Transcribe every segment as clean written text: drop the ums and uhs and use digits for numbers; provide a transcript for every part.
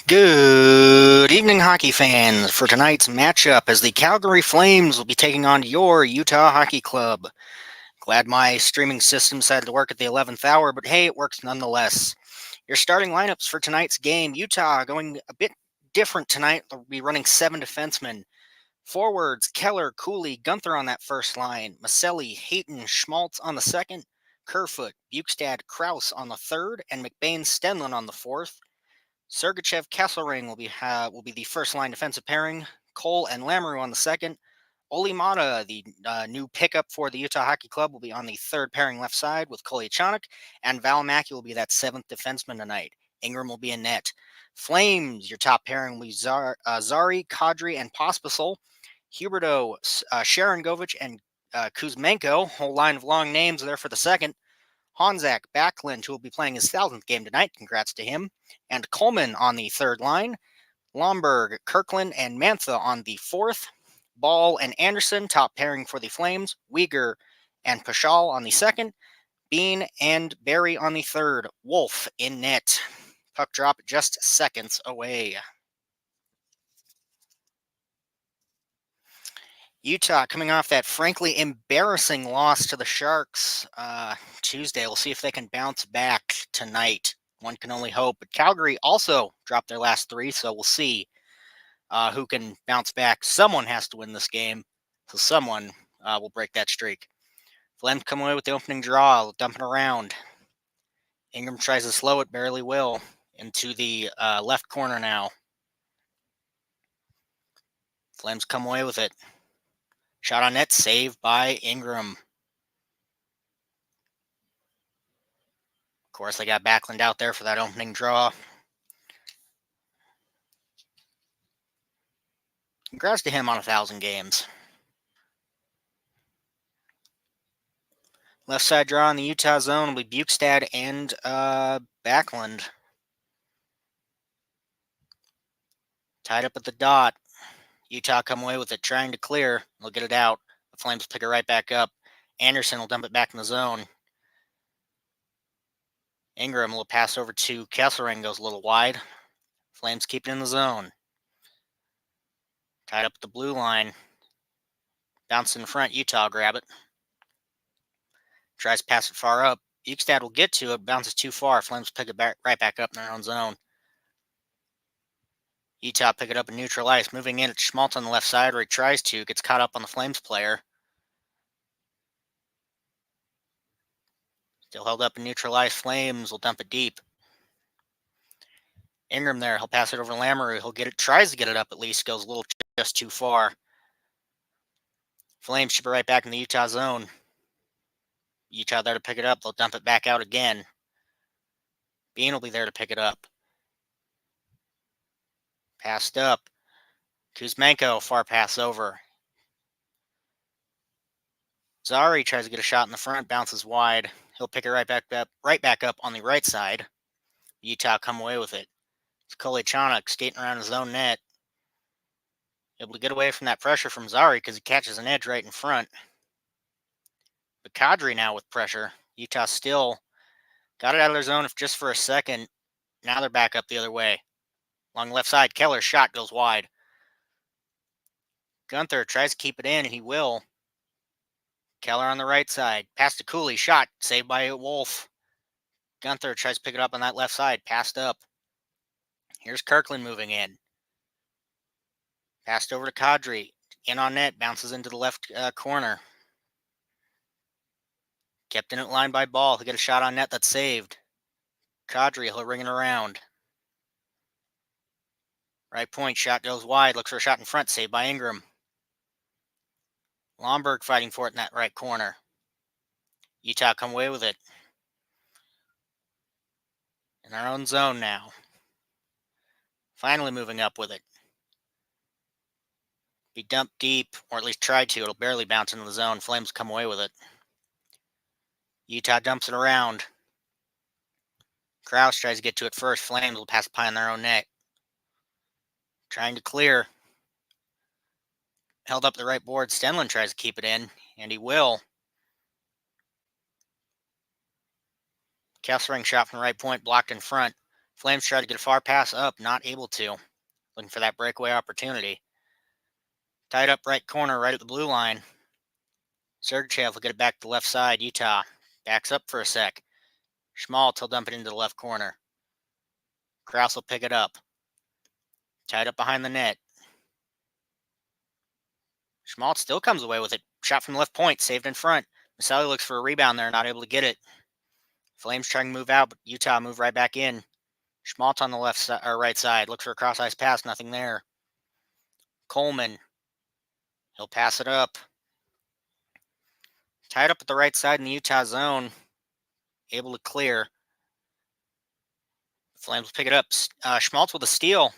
Good evening, hockey fans. For tonight's matchup, as the Calgary Flames will be taking on your Utah Hockey Club. Glad my streaming system decided to work at the 11th hour, but hey, it works nonetheless. Your starting lineups for tonight's game: Utah going a bit different tonight. They'll be running 7 defensemen. Forwards: Keller, Cooley, Gunther on that first line. Maselli, Hayton, Schmaltz on the second. Kerfoot, Bukestad, Krause on the third, and McBain, Stenlin on the fourth. Sergachev, Kesselring will be the first line defensive pairing. Cole and Lamoureux on the second. Olimata, the new pickup for the Utah Hockey Club, will be on the third pairing left side with Kolyachonok, and Valimaki will be that seventh defenseman tonight. Ingram will be in net. Flames, your top pairing will be Zari, Kadri, and Pospisil. Huberto, Sharangovich, and Kuzmenko, whole line of long names there for the second. Honzak, Backlund, who will be playing his 1,000th game tonight. Congrats to him. And Coleman on the third line. Lomberg, Kirkland, and Mantha on the fourth. Ball and Anderson, top pairing for the Flames. Uyghur and Pashal on the second. Bean and Barry on the third. Wolf in net. Puck drop just seconds away. Utah coming off that frankly embarrassing loss to the Sharks Tuesday. We'll see if they can bounce back tonight. One can only hope. But Calgary also dropped their last 3, so we'll see who can bounce back. Someone has to win this game, so someone will break that streak. Flames come away with the opening draw, dumping around. Ingram tries to slow it, barely will. Into the left corner now. Flames come away with it. Shot on net, saved by Ingram. Of course, they got Backlund out there for that opening draw. Ingram tries to slow it, barely will. Into the left corner now. Flames come away with it. Shot on net, saved by Ingram. Of course, they got Backlund out there for that opening draw. Of course, they got Backlund out there for that opening draw. Of course, they got Backlund out there for that opening draw. Congrats to him on 1,000 games. Left side draw in the Utah zone will be Bukestad and Backlund. Tied up at the dot. Utah come away with it, trying to clear. They'll get it out. The Flames pick it right back up. Anderson will dump it back in the zone. Ingram will pass over to Kesselring, goes a little wide. Flames keep it in the zone. Tied up at the blue line. Bounce in front. Utah grab it. Tries to pass it far up. Bukestad will get to it. Bounces too far. Flames pick it right back up in their own zone. Utah pick it up in neutral ice. Moving in at Schmaltz on the left side where he tries to. Gets caught up on the Flames player. Still held up in neutral ice. Flames will dump it deep. Ingram there. He'll pass it over to Lamoureux. He'll get it. Tries to get it up at least. Goes a little just too far. Flames ship it right back in the Utah zone. Utah there to pick it up. They'll dump it back out again. Bean will be there to pick it up. Passed up. Kuzmenko, far pass over. Zari tries to get a shot in the front, bounces wide. He'll pick it right back up on the right side. Utah come away with it. It's Kolichanuk skating around his own net. Able to get away from that pressure from Zari because he catches an edge right in front. But Kadri now with pressure. Utah still got it out of their zone just for a second. Now they're back up the other way. Along the left side, Keller's shot goes wide. Gunther tries to keep it in, and he will. Keller on the right side. Pass to Cooley. Shot. Saved by Wolf. Gunther tries to pick it up on that left side. Passed up. Here's Kirkland moving in. Passed over to Kadri. In on net. Bounces into the left corner. Kept in at line by Ball. He'll get a shot on net that's saved. Kadri, he'll ring it around. Right point. Shot goes wide. Looks for a shot in front. Saved by Ingram. Lomberg fighting for it in that right corner. Utah come away with it. In their own zone now. Finally moving up with it. Be dumped deep, or at least tried to. It'll barely bounce into the zone. Flames come away with it. Utah dumps it around. Krause tries to get to it first. Flames will pass by on their own net. Trying to clear. Held up the right board. Stenlund tries to keep it in, and he will. Kesselring shot from the right point, blocked in front. Flames try to get a far pass up, not able to. Looking for that breakaway opportunity. Tied up right corner, right at the blue line. Sergachev will get it back to the left side. Utah backs up for a sec. Schmaltz will dump it into the left corner. Krause will pick it up. Tied up behind the net. Schmaltz still comes away with it. Shot from the left point, saved in front. Maselli looks for a rebound there, not able to get it. Flames trying to move out, but Utah move right back in. Schmaltz on the left or right side. Looks for a cross-ice pass, nothing there. Coleman. He'll pass it up. Tied up at the right side in the Utah zone. Able to clear. Flames will pick it up. Schmaltz with a steal.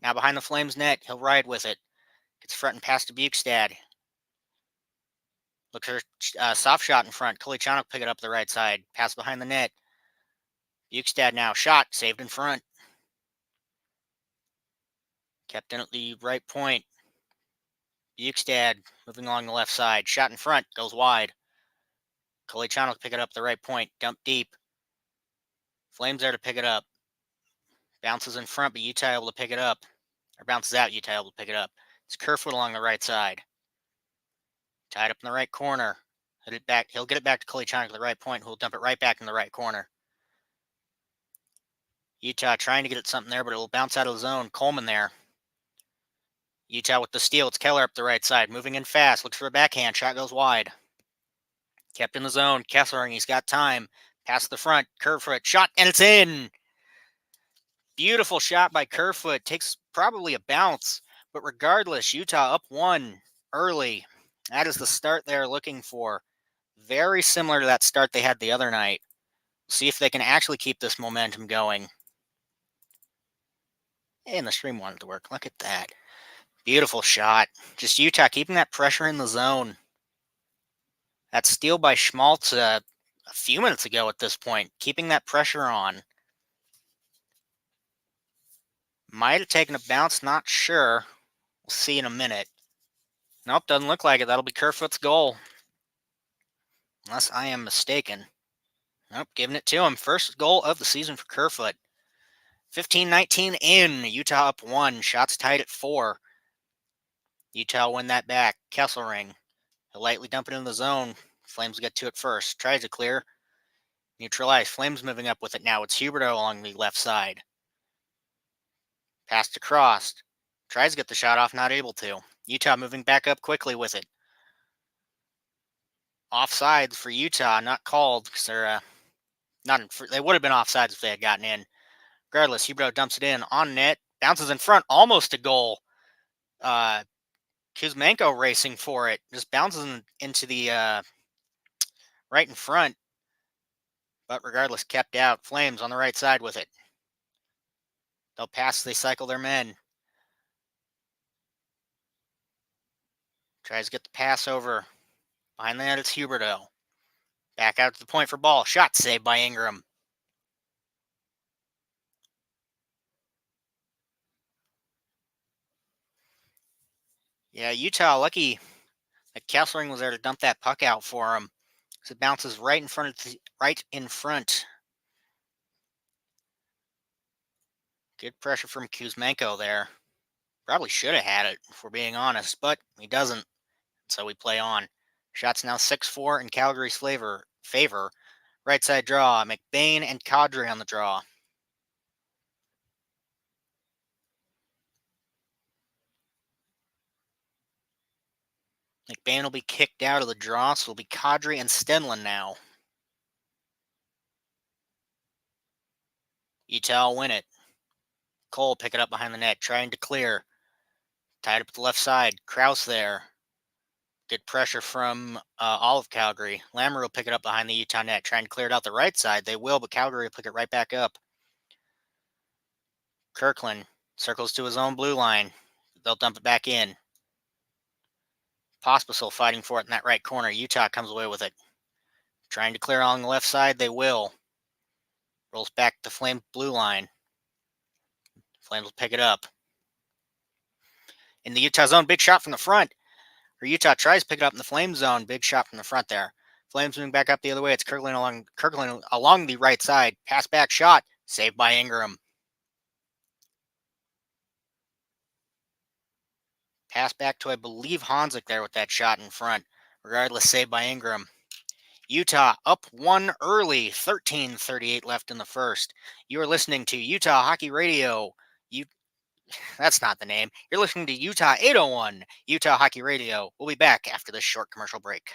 Now behind the Flames net. He'll ride with it. Gets front and pass to Bukestad. Looks for a soft shot in front. Kolichanuk pick it up the right side. Pass behind the net. Bukestad now. Shot. Saved in front. Kept in at the right point. Bukestad moving along the left side. Shot in front. Goes wide. Kolichanuk pick it up the right point. Dump deep. Flames there to pick it up. Bounces in front, but Utah able to pick it up. Or bounces out, Utah able to pick it up. It's Kerfoot along the right side. Tied up in the right corner. Hit it back. He'll get it back to Kolichanuk at the right point, who'll dump it right back in the right corner. Utah trying to get it something there, but it'll bounce out of the zone. Coleman there. Utah with the steal. It's Keller up the right side. Moving in fast. Looks for a backhand. Shot goes wide. Kept in the zone. Kesselring, he's got time. Pass the front. Kerfoot. Shot, and it's in. Beautiful shot by Kerfoot. Takes probably a bounce. But regardless, Utah up one early. That is the start they're looking for. Very similar to that start they had the other night. See if they can actually keep this momentum going. And the stream wanted to work. Look at that. Beautiful shot. Just Utah keeping that pressure in the zone. That steal by Schmaltz a few minutes ago at this point, keeping that pressure on. Might have taken a bounce, not sure. We'll see in a minute. Nope, doesn't look like it. That'll be Kerfoot's goal. Unless I am mistaken. Nope, giving it to him. First goal of the season for Kerfoot. 15-19 in. Utah up 1. Shots tied at 4. Utah win that back. Kesselring. He'll lightly dump it in the zone. Flames get to it first. Tries to clear. Neutralized. Flames moving up with it now. It's Huberto along the left side. Passed across. Tries to get the shot off, not able to. Utah moving back up quickly with it. Offsides for Utah, not called because they're not. They would have been offsides if they had gotten in. Regardless, Huberto dumps it in on net, bounces in front, almost a goal. Kuzmenko racing for it, just bounces into the right in front, but regardless, kept out. Flames on the right side with it. They'll pass, they cycle their men. Tries to get the pass over. Behind the net, it's Huberto. Back out to the point for ball. Shot saved by Ingram. Yeah, Utah lucky that Kesselring was there to dump that puck out for him. So it bounces right in front. Good pressure from Kuzmenko there. Probably should have had it, if we're being honest, but he doesn't. So we play on. Shots now 6-4 in Calgary's favor. Right side draw. McBain and Kadri on the draw. McBain will be kicked out of the draw, so it'll be Kadri and Stenlin now. Utah win it. Cole pick it up behind the net, trying to clear. Tied up at the left side. Kraus there. Good pressure from all of Calgary. Lammer will pick it up behind the Utah net, trying to clear it out the right side. They will, but Calgary will pick it right back up. Kirkland circles to his own blue line. They'll dump it back in. Pospisil fighting for it in that right corner. Utah comes away with it. Trying to clear along the left side. They will. Rolls back to Flame blue line. Flames will pick it up. In the Utah zone, big shot from the front. Or Utah tries to pick it up in the Flame zone. Big shot from the front there. Flames moving back up the other way. It's Kirkland along the right side. Pass back shot. Saved by Ingram. Pass back to, I believe, Hanzik there with that shot in front. Regardless, saved by Ingram. Utah up 1 early, 13:38 left in the first. You are listening to Utah Hockey Radio. That's not the name. You're listening to Utah 801, Utah Hockey Radio. We'll be back after this short commercial break.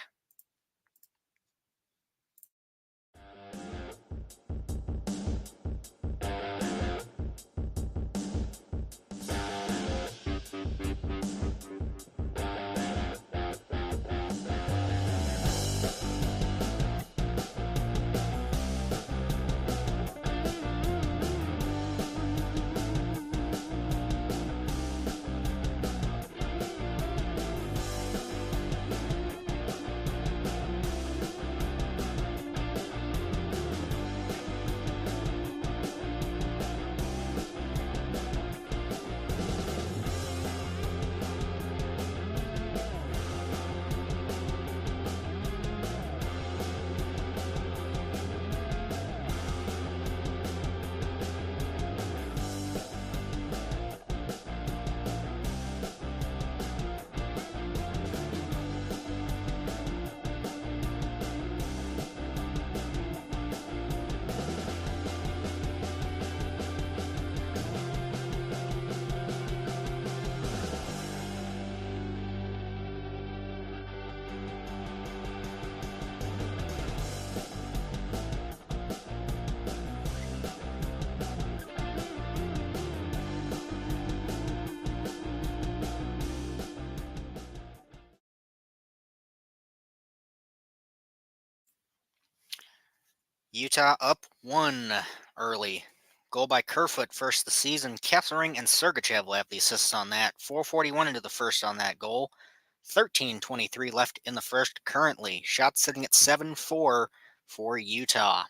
Utah up 1 early. Goal by Kerfoot, first of the season. Kessering and Sergachev will have the assists on that. 4:41 into the first on that goal. 13:23 left in the first currently. Shots sitting at 7-4 for Utah.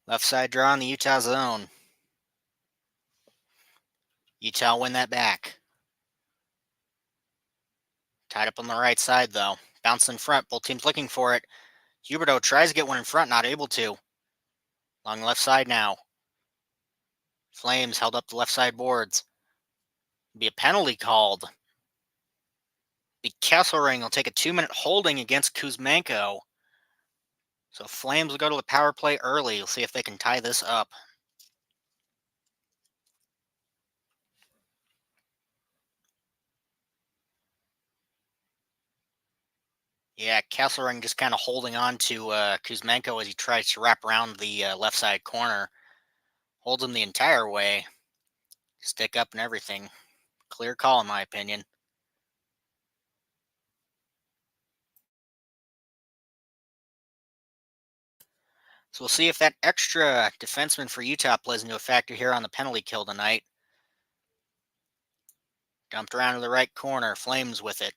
Left side draw in the Utah zone. Utah win that back. Tied up on the right side, though. Bounce in front. Both teams looking for it. Huberdeau tries to get one in front, not able to. Along the left side now. Flames held up the left side boards. Be a penalty called. Be Kesselring will take a 2-minute holding against Kuzmenko. So Flames will go to the power play early. We'll see if they can tie this up. Yeah, Kesselring just kind of holding on to Kuzmenko as he tries to wrap around the left side corner. Holds him the entire way. Stick up and everything. Clear call, in my opinion. So we'll see if that extra defenseman for Utah plays into a factor here on the penalty kill tonight. Dumped around to the right corner. Flames with it.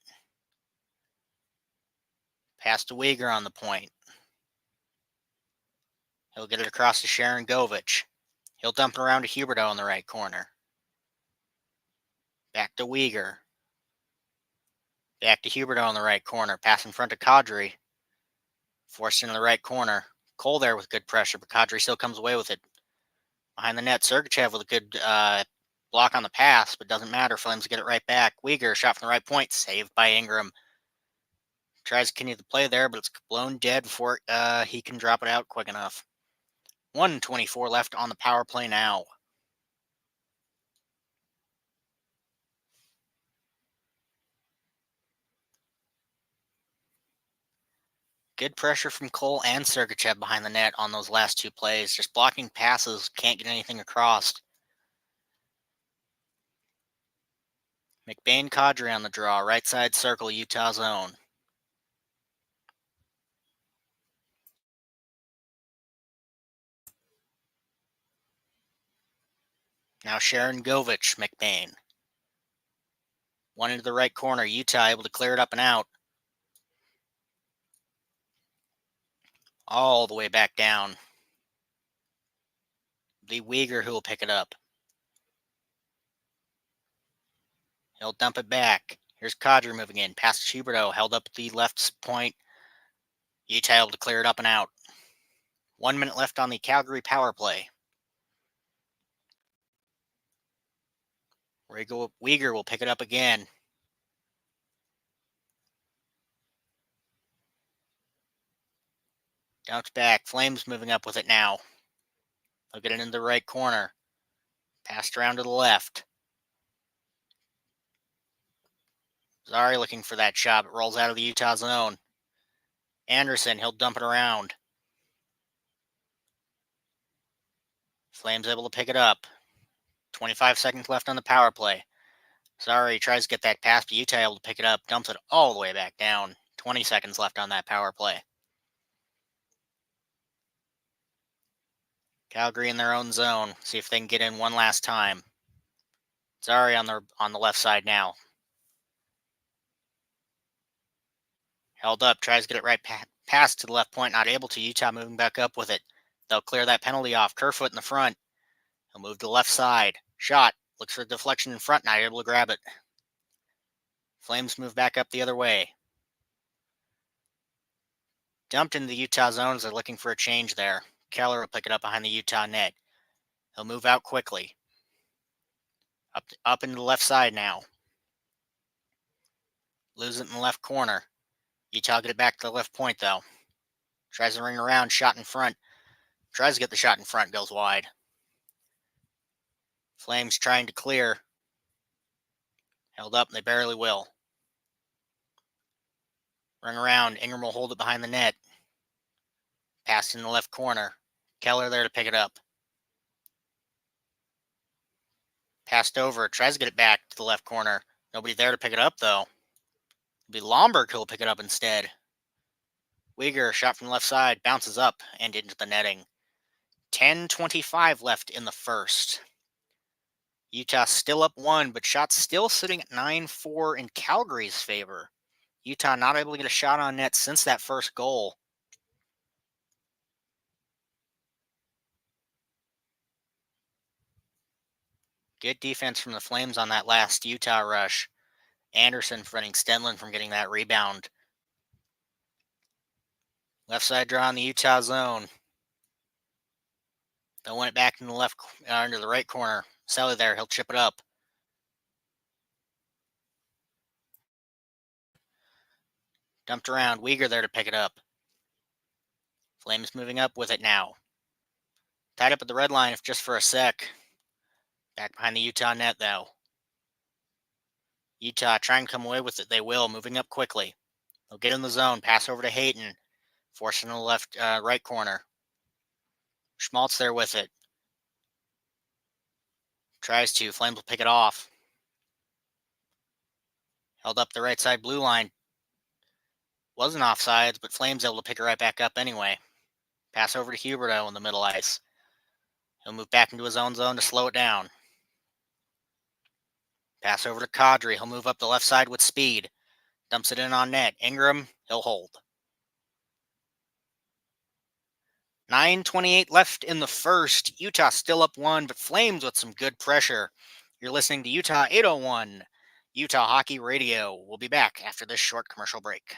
Pass to Uyghur on the point. He'll get it across to Sharon Govich. He'll dump it around to Huberdeau in the right corner. Back to Uyghur. Back to Huberdeau in the right corner. Pass in front to Kadri. Forced into the right corner. Cole there with good pressure, but Kadri still comes away with it. Behind the net, Sergachev with a good block on the pass, but doesn't matter. Flames get it right back. Uyghur shot from the right point, saved by Ingram. Tries to continue the play there, but it's blown dead before he can drop it out quick enough. 1:24 left on the power play now. Good pressure from Cole and Sergachev behind the net on those last two plays. Just blocking passes, can't get anything across. McBain Kadri on the draw, right side circle, Utah zone. Now Sharon Govich, McBain. One into the right corner, Utah able to clear it up and out. All the way back down. The Uyghur who will pick it up. He'll dump it back. Here's Kadri moving in. Past Huberdeau, held up at the left point. Utah able to clear it up and out. 1 minute left on the Calgary power play. Uyghur will pick it up again. Dumped back. Flames moving up with it now. They'll get it into the right corner. Passed around to the left. Zari looking for that shot. It rolls out of the Utah zone. Anderson, he'll dump it around. Flames able to pick it up. 25 seconds left on the power play. Zari tries to get that pass, but Utah able to pick it up. Dumps it all the way back down. 20 seconds left on that power play. Calgary in their own zone. See if they can get in one last time. Zari on the left side now. Held up, tries to get it right past to the left point, not able to. Utah moving back up with it. They'll clear that penalty off. Kerfoot in the front. He'll move to the left side. Shot. Looks for a deflection in front, not able to grab it. Flames move back up the other way. Dumped into the Utah zone as they're looking for a change there. Keller will pick it up behind the Utah net. He'll move out quickly. Up into the left side now. Lose it in the left corner. Utah get it back to the left point, though. Tries to ring around, shot in front. Tries to get the shot in front, goes wide. Flames trying to clear. Held up, and they barely will. Ring around. Ingram will hold it behind the net. Passed in the left corner. Keller there to pick it up. Passed over. Tries to get it back to the left corner. Nobody there to pick it up, though. It'll be Lomberg who will pick it up instead. Uyghur shot from the left side, bounces up and into the netting. 10:25 left in the first. Utah still up 1, but shots still sitting at 9-4 in Calgary's favor. Utah not able to get a shot on net since that first goal. Good defense from the Flames on that last Utah rush. Anderson preventing Stenlund from getting that rebound. Left side draw in the Utah zone. They'll win it back into the right corner. Selly there, he'll chip it up. Dumped around. Uyghur there to pick it up. Flames moving up with it now. Tied up at the red line if just for a sec. Back behind the Utah net though. Utah try and come away with it. They will, moving up quickly. They'll get in the zone. Pass over to Hayton. Forcing the right corner. Schmaltz there with it. Tries to. Flames will pick it off. Held up the right side blue line. Wasn't offsides, but Flames able to pick it right back up anyway. Pass over to Huberto in the middle ice. He'll move back into his own zone to slow it down. Pass over to Kadri. He'll move up the left side with speed. Dumps it in on net. Ingram, he'll hold. 9:28 left in the first. Utah still up 1, but Flames with some good pressure. You're listening to Utah 801, Utah Hockey Radio. We'll be back after this short commercial break.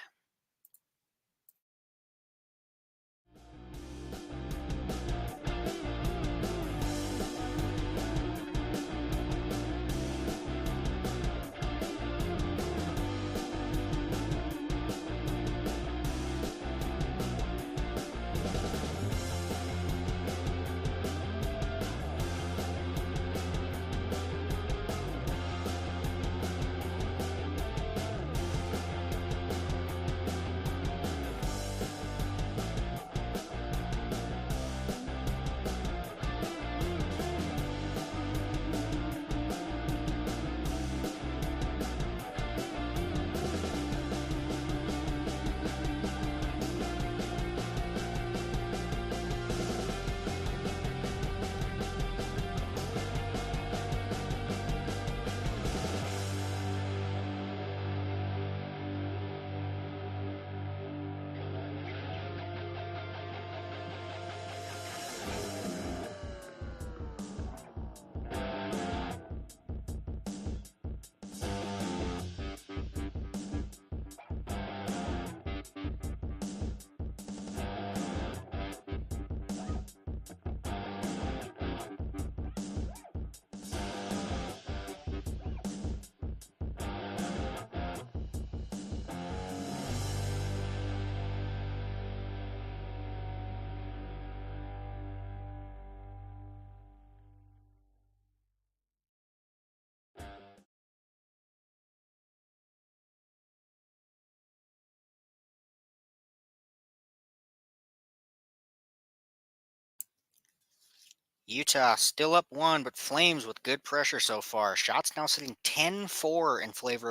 Utah still up 1, but Flames with good pressure so far. Shots now sitting 10-4 in favor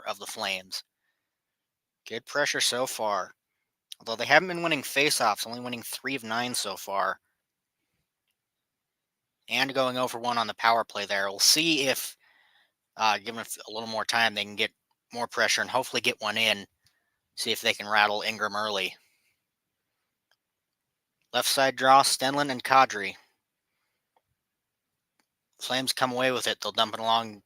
of the Flames. Good pressure so far. Although they haven't been winning faceoffs, only winning 3 of 9 so far. And going over 1 on the power play there. We'll see if, given a little more time, they can get more pressure and hopefully get one in. See if they can rattle Ingram early. Left side draw, Stenlund and Kadri. Flames come away with it. They'll dump it along.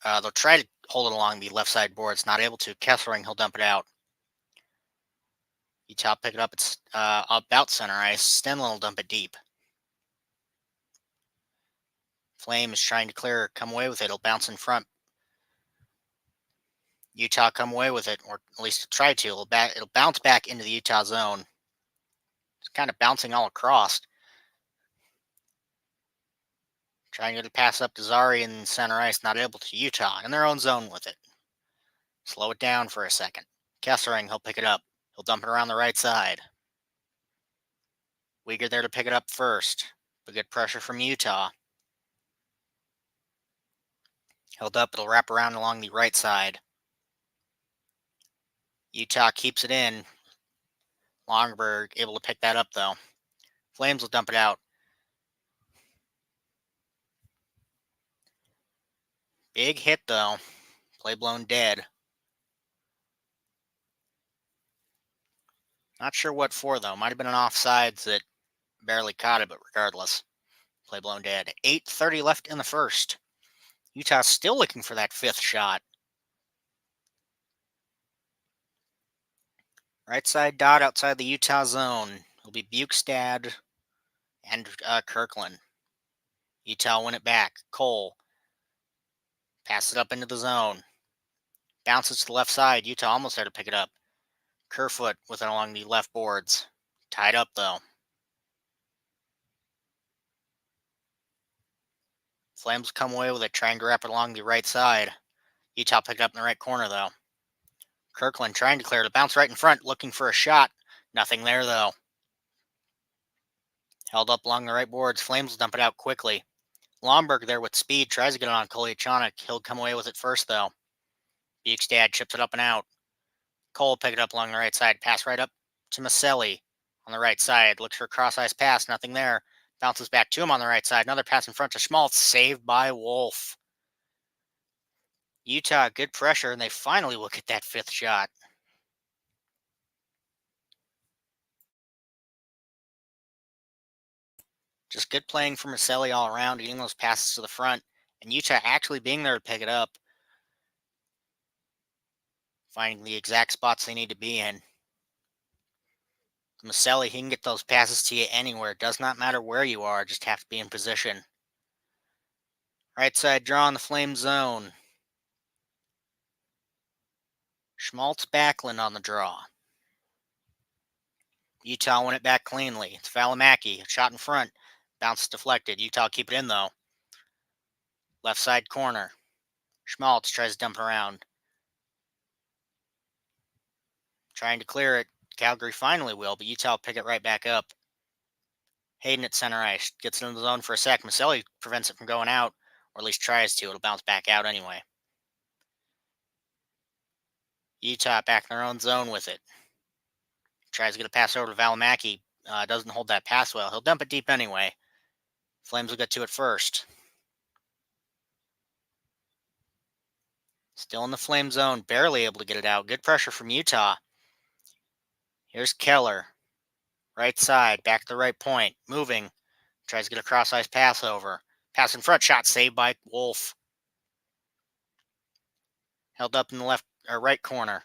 They'll try to hold it along the left side boards. Not able to. Kessering, he'll dump it out. Utah pick it up. It's about center ice. Stenlund will dump it deep. Flame is trying to clear. Come away with it. It'll bounce in front. Utah come away with it, or at least try to. It'll bounce back into the Utah zone. It's kind of bouncing all across. Trying to get a pass up to Zari in center ice, not able to. Utah in their own zone with it. Slow it down for a second. Kessering, he'll pick it up. He'll dump it around the right side. Uyghur there to pick it up first. But good pressure from Utah. Held up, it'll wrap around along the right side. Utah keeps it in. Longberg able to pick that up, though. Flames will dump it out. Big hit, though. Play blown dead. Not sure what for, though. Might have been an offsides that barely caught it, but regardless. Play blown dead. 8:30 left in the first. Utah's still looking for that fifth shot. Right side dot outside the Utah zone. It'll be Bukestad and Kirkland. Utah win it back. Cole. Pass it up into the zone. Bounces to the left side. Utah almost there to pick it up. Kerfoot with it along the left boards. Tied up, though. Flames come away with it, trying to wrap it along the right side. Utah picked up in the right corner, though. Kirkland trying to clear the bounce right in front, looking for a shot. Nothing there, though. Held up along the right boards. Flames will dump it out quickly. Lomberg there with speed, tries to get it on Koliachonic. He'll come away with it first, though. Bukestad chips it up and out. Cole picked it up along the right side. Pass right up to Maselli on the right side. Looks for a cross-ice pass. Nothing there. Bounces back to him on the right side. Another pass in front to Schmaltz. Saved by Wolf. Utah, good pressure, and they finally will get that fifth shot. Just good playing from Maselli all around, getting those passes to the front, and Utah actually being there to pick it up. Finding the exact spots they need to be in. Maselli, he can get those passes to you anywhere. It does not matter where you are, just have to be in position. Right side draw in the Flame zone. Schmaltz Backlund on the draw. Utah won it back cleanly. It's Valimaki, shot in front. Bounce deflected. Utah keep it in, though. Left side corner. Schmaltz tries to dump it around. Trying to clear it. Calgary finally will, but Utah will pick it right back up. Hayden at center ice. Gets it in the zone for a sec. Maselli prevents it from going out, or at least tries to. It'll bounce back out anyway. Utah back in their own zone with it. Tries to get a pass over to Valimaki. Doesn't hold that pass well. He'll dump it deep anyway. Flames will get to it first. Still in the Flame zone. Barely able to get it out. Good pressure from Utah. Here's Keller. Right side. Back to the right point. Moving. Tries to get a cross-ice pass over. Pass in front. Shot saved by Wolf. Held up in the left or right corner.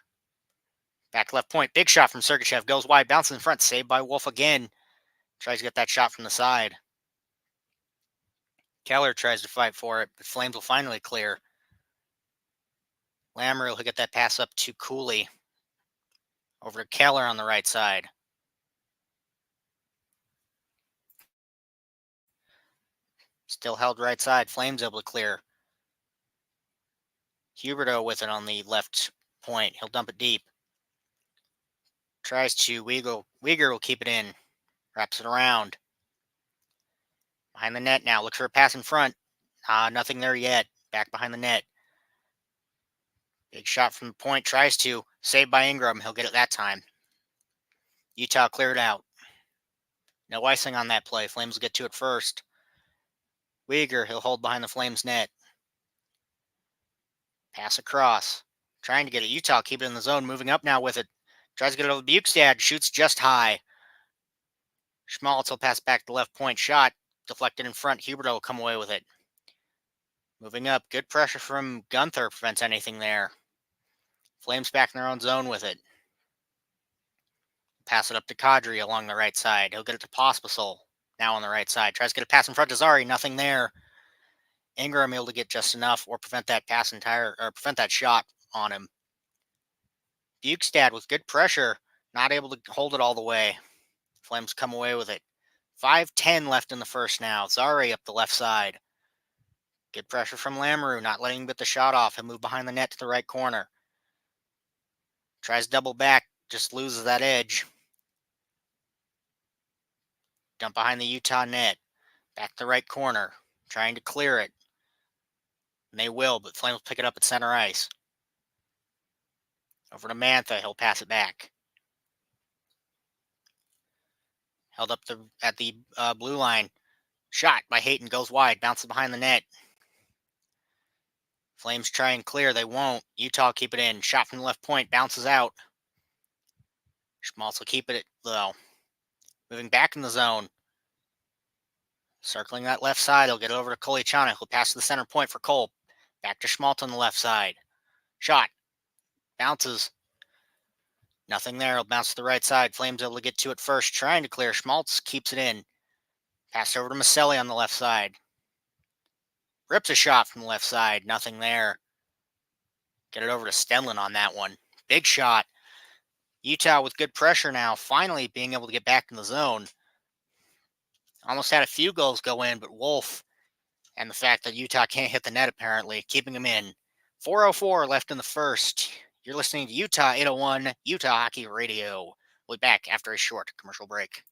Back left point. Big shot from Sergachev. Goes wide. Bounces in front. Saved by Wolf again. Tries to get that shot from the side. Keller tries to fight for it, but Flames will finally clear. Lamoureux will get that pass up to Cooley. Over to Keller on the right side. Still held right side. Flames able to clear. Huberto with it on the left point. He'll dump it deep. Tries to Uyghur. Uyghur will keep it in. Wraps it around. Behind the net now. Looks for a pass in front. Nothing there yet. Back behind the net. Big shot from the point. Tries to. Saved by Ingram. He'll get it that time. Utah cleared out. No icing on that play. Flames will get to it first. Uyghur, he'll hold behind the Flames net. Pass across. Trying to get it. Utah keep it in the zone. Moving up now with it. Tries to get it over Bukestad. Shoots just high. Schmaltz will pass back to left point. Shot. Deflected in front. Huberto will come away with it. Moving up. Good pressure from Gunther. Prevents anything there. Flames back in their own zone with it. Pass it up to Kadri along the right side. He'll get it to Pospisil. Now on the right side. Tries to get a pass in front to Zari. Nothing there. Ingram able to get just enough or prevent that pass or prevent that shot on him. Bukestad with good pressure. Not able to hold it all the way. Flames come away with it. 5:10 left in the first now. Zari up the left side. Good pressure from Lamoureux. Not letting him get the shot off. He'll move behind the net to the right corner. Tries double back. Just loses that edge. Dump behind the Utah net. Back to the right corner. Trying to clear it. And they will, but Flames pick it up at center ice. Over to Mantha. He'll pass it back. Held up at the blue line. Shot by Hayton goes wide, bounces behind the net. Flames try and clear. They won't. Utah keep it in. Shot from the left point. Bounces out. Schmaltz will keep it though. Moving back in the zone. Circling that left side. He'll get it over to Kolichana. He'll pass to the center point for Cole. Back to Schmaltz on the left side. Shot. Bounces. Nothing there. He'll bounce to the right side. Flames able to get to it first. Trying to clear. Schmaltz keeps it in. Passed over to Maselli on the left side. Rips a shot from the left side. Nothing there. Get it over to Stenlin on that one. Big shot. Utah with good pressure now. Finally being able to get back in the zone. Almost had a few goals go in, but Wolf and the fact that Utah can't hit the net apparently, keeping them in. 4:04 left in the first. You're listening to Utah 801, Utah Hockey Radio. We'll be back after a short commercial break.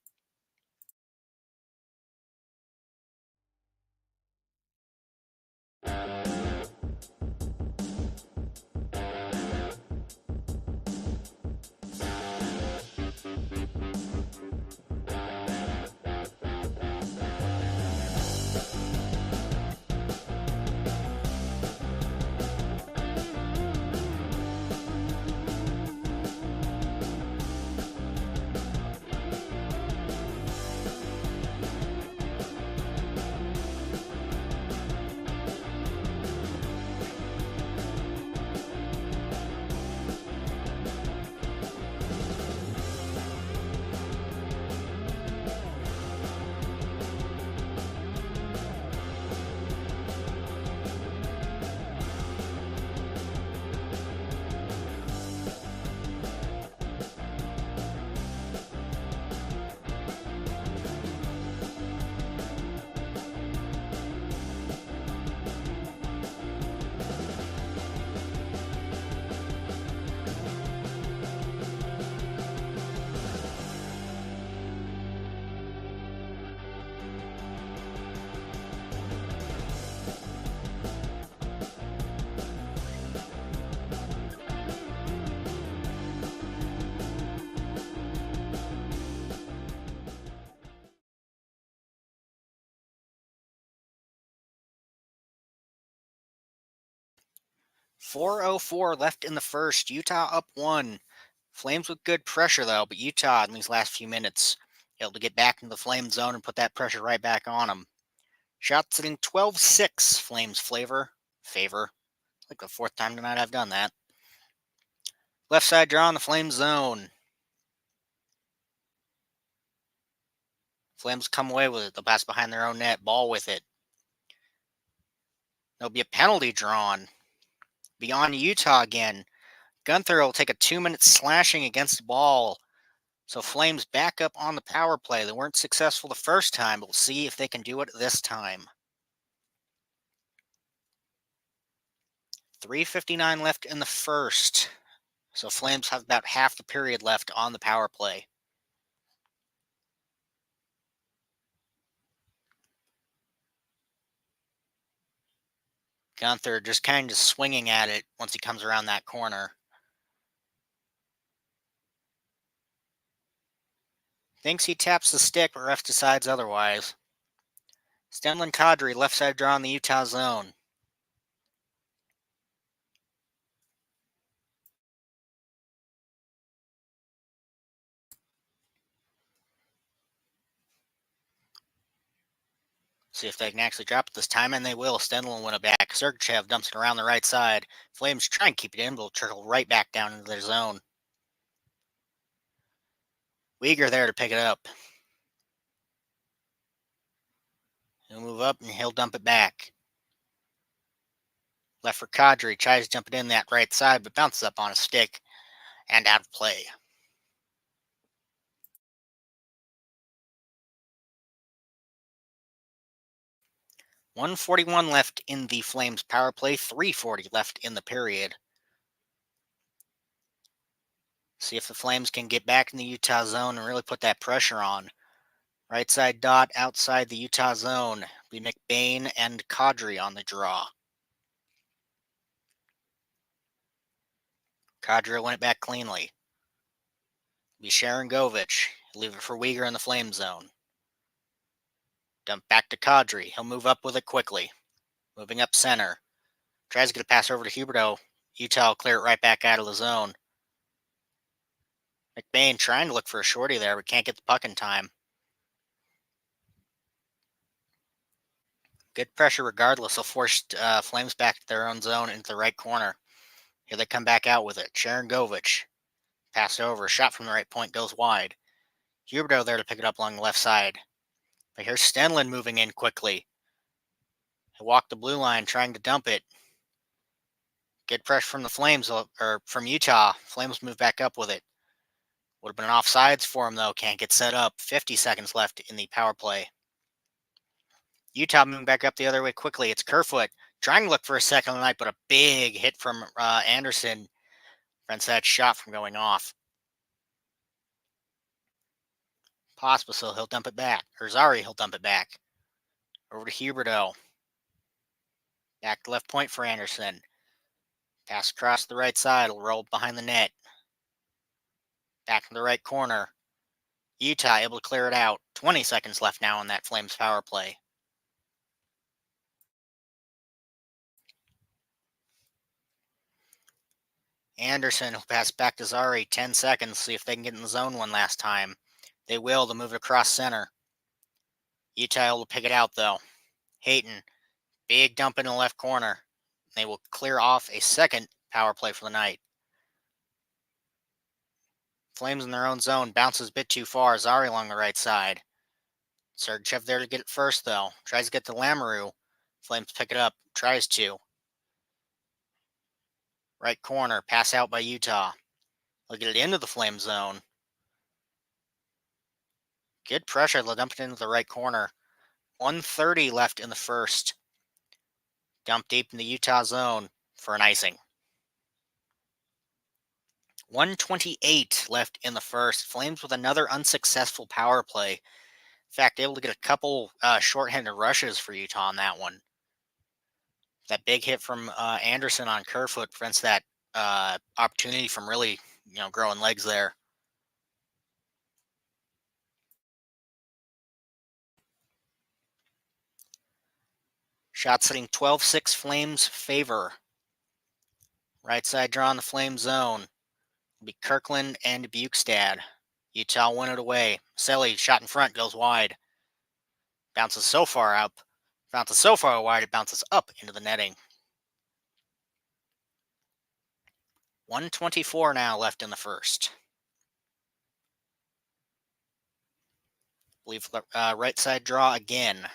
.404 left in the first. Utah up 1. Flames with good pressure, though, but Utah in these last few minutes able to get back into the Flame zone and put that pressure right back on them. Shots sitting 12-6. Flames favor. Like the fourth time tonight I've done that. Left side draw in the Flame zone. Flames come away with it. They'll pass behind their own net. Ball with it. There'll be a penalty drawn. Beyond Utah again. Gunther will take a 2-minute slashing against the ball. So Flames back up on the power play. They weren't successful the first time, but we'll see if they can do it this time. 3:59 left in the first. So Flames have about half the period left on the power play. Gunther just kind of swinging at it once he comes around that corner. Thinks he taps the stick, but ref decides otherwise. Stenlin Kadri, left side draw in the Utah zone. See if they can actually drop it this time, and they will. Stenlin win it back. Sergachev dumps it around the right side. Flames try and keep it in, but will trickle right back down into their zone. Uyghur there to pick it up. He'll move up and he'll dump it back. Left for Kadri. Tries to jump it in that right side, but bounces up on a stick and out of play. .141 left in the Flames power play. .340 left in the period. See if the Flames can get back in the Utah zone and really put that pressure on. Right side dot outside the Utah zone. Be McBain and Kadri on the draw. Kadri went it back cleanly. Be Sharon Govich. Leave it for Uyghur in the flame zone. Dump back to Kadri. He'll move up with it quickly. Moving up center. Tries to get a pass over to Huberto. Utah will clear it right back out of the zone. McBain trying to look for a shorty there, but can't get the puck in time. Good pressure regardless. They'll force Flames back to their own zone into the right corner. Here they come back out with it. Sharon Govich. Passed over. Shot from the right point goes wide. Huberto there to pick it up along the left side. But here's Stenlin moving in quickly. He walked the blue line trying to dump it. Good pressure from the Flames, or from Utah. Flames move back up with it. Would have been an offsides for him, though. Can't get set up. 50 seconds left in the power play. Utah moving back up the other way quickly. It's Kerfoot trying to look for a second night, but a big hit from Anderson prevents that shot from going off. Pospisil, he'll dump it back. Or Zari, he'll dump it back. Over to Huberto. Back to left point for Anderson. Pass across the right side. Will roll behind the net. Back in the right corner. Utah able to clear it out. 20 seconds left now on that Flames power play. Anderson will pass back to Zari. 10 seconds. See if they can get in the zone one last time. They will. They'll move it across center. Utah able to pick it out, though. Hayton. Big dump in the left corner. They will clear off a second power play for the night. Flames in their own zone. Bounces a bit too far. Zari along the right side. Sergachev there to get it first, though. Tries to get to Lamoureux. Flames pick it up. Tries to. Right corner. Pass out by Utah. They'll get it into the Flame zone. Good pressure. They'll dump it into the right corner. 1:30 left in the first. Dump deep in the Utah zone for an icing. 1:28 left in the first. Flames with another unsuccessful power play. In fact, able to get a couple shorthanded rushes for Utah on that one. That big hit from Anderson on Kerfoot prevents that opportunity from really, growing legs there. Shot sitting 12-6 Flames favor. Right side draw in the Flame zone. Will be Kirkland and Bukestad. Utah win it away. Selly shot in front, goes wide. Bounces so far up. Bounces so far wide, it bounces up into the netting. 1:24 now left in the first. Believe right side draw again.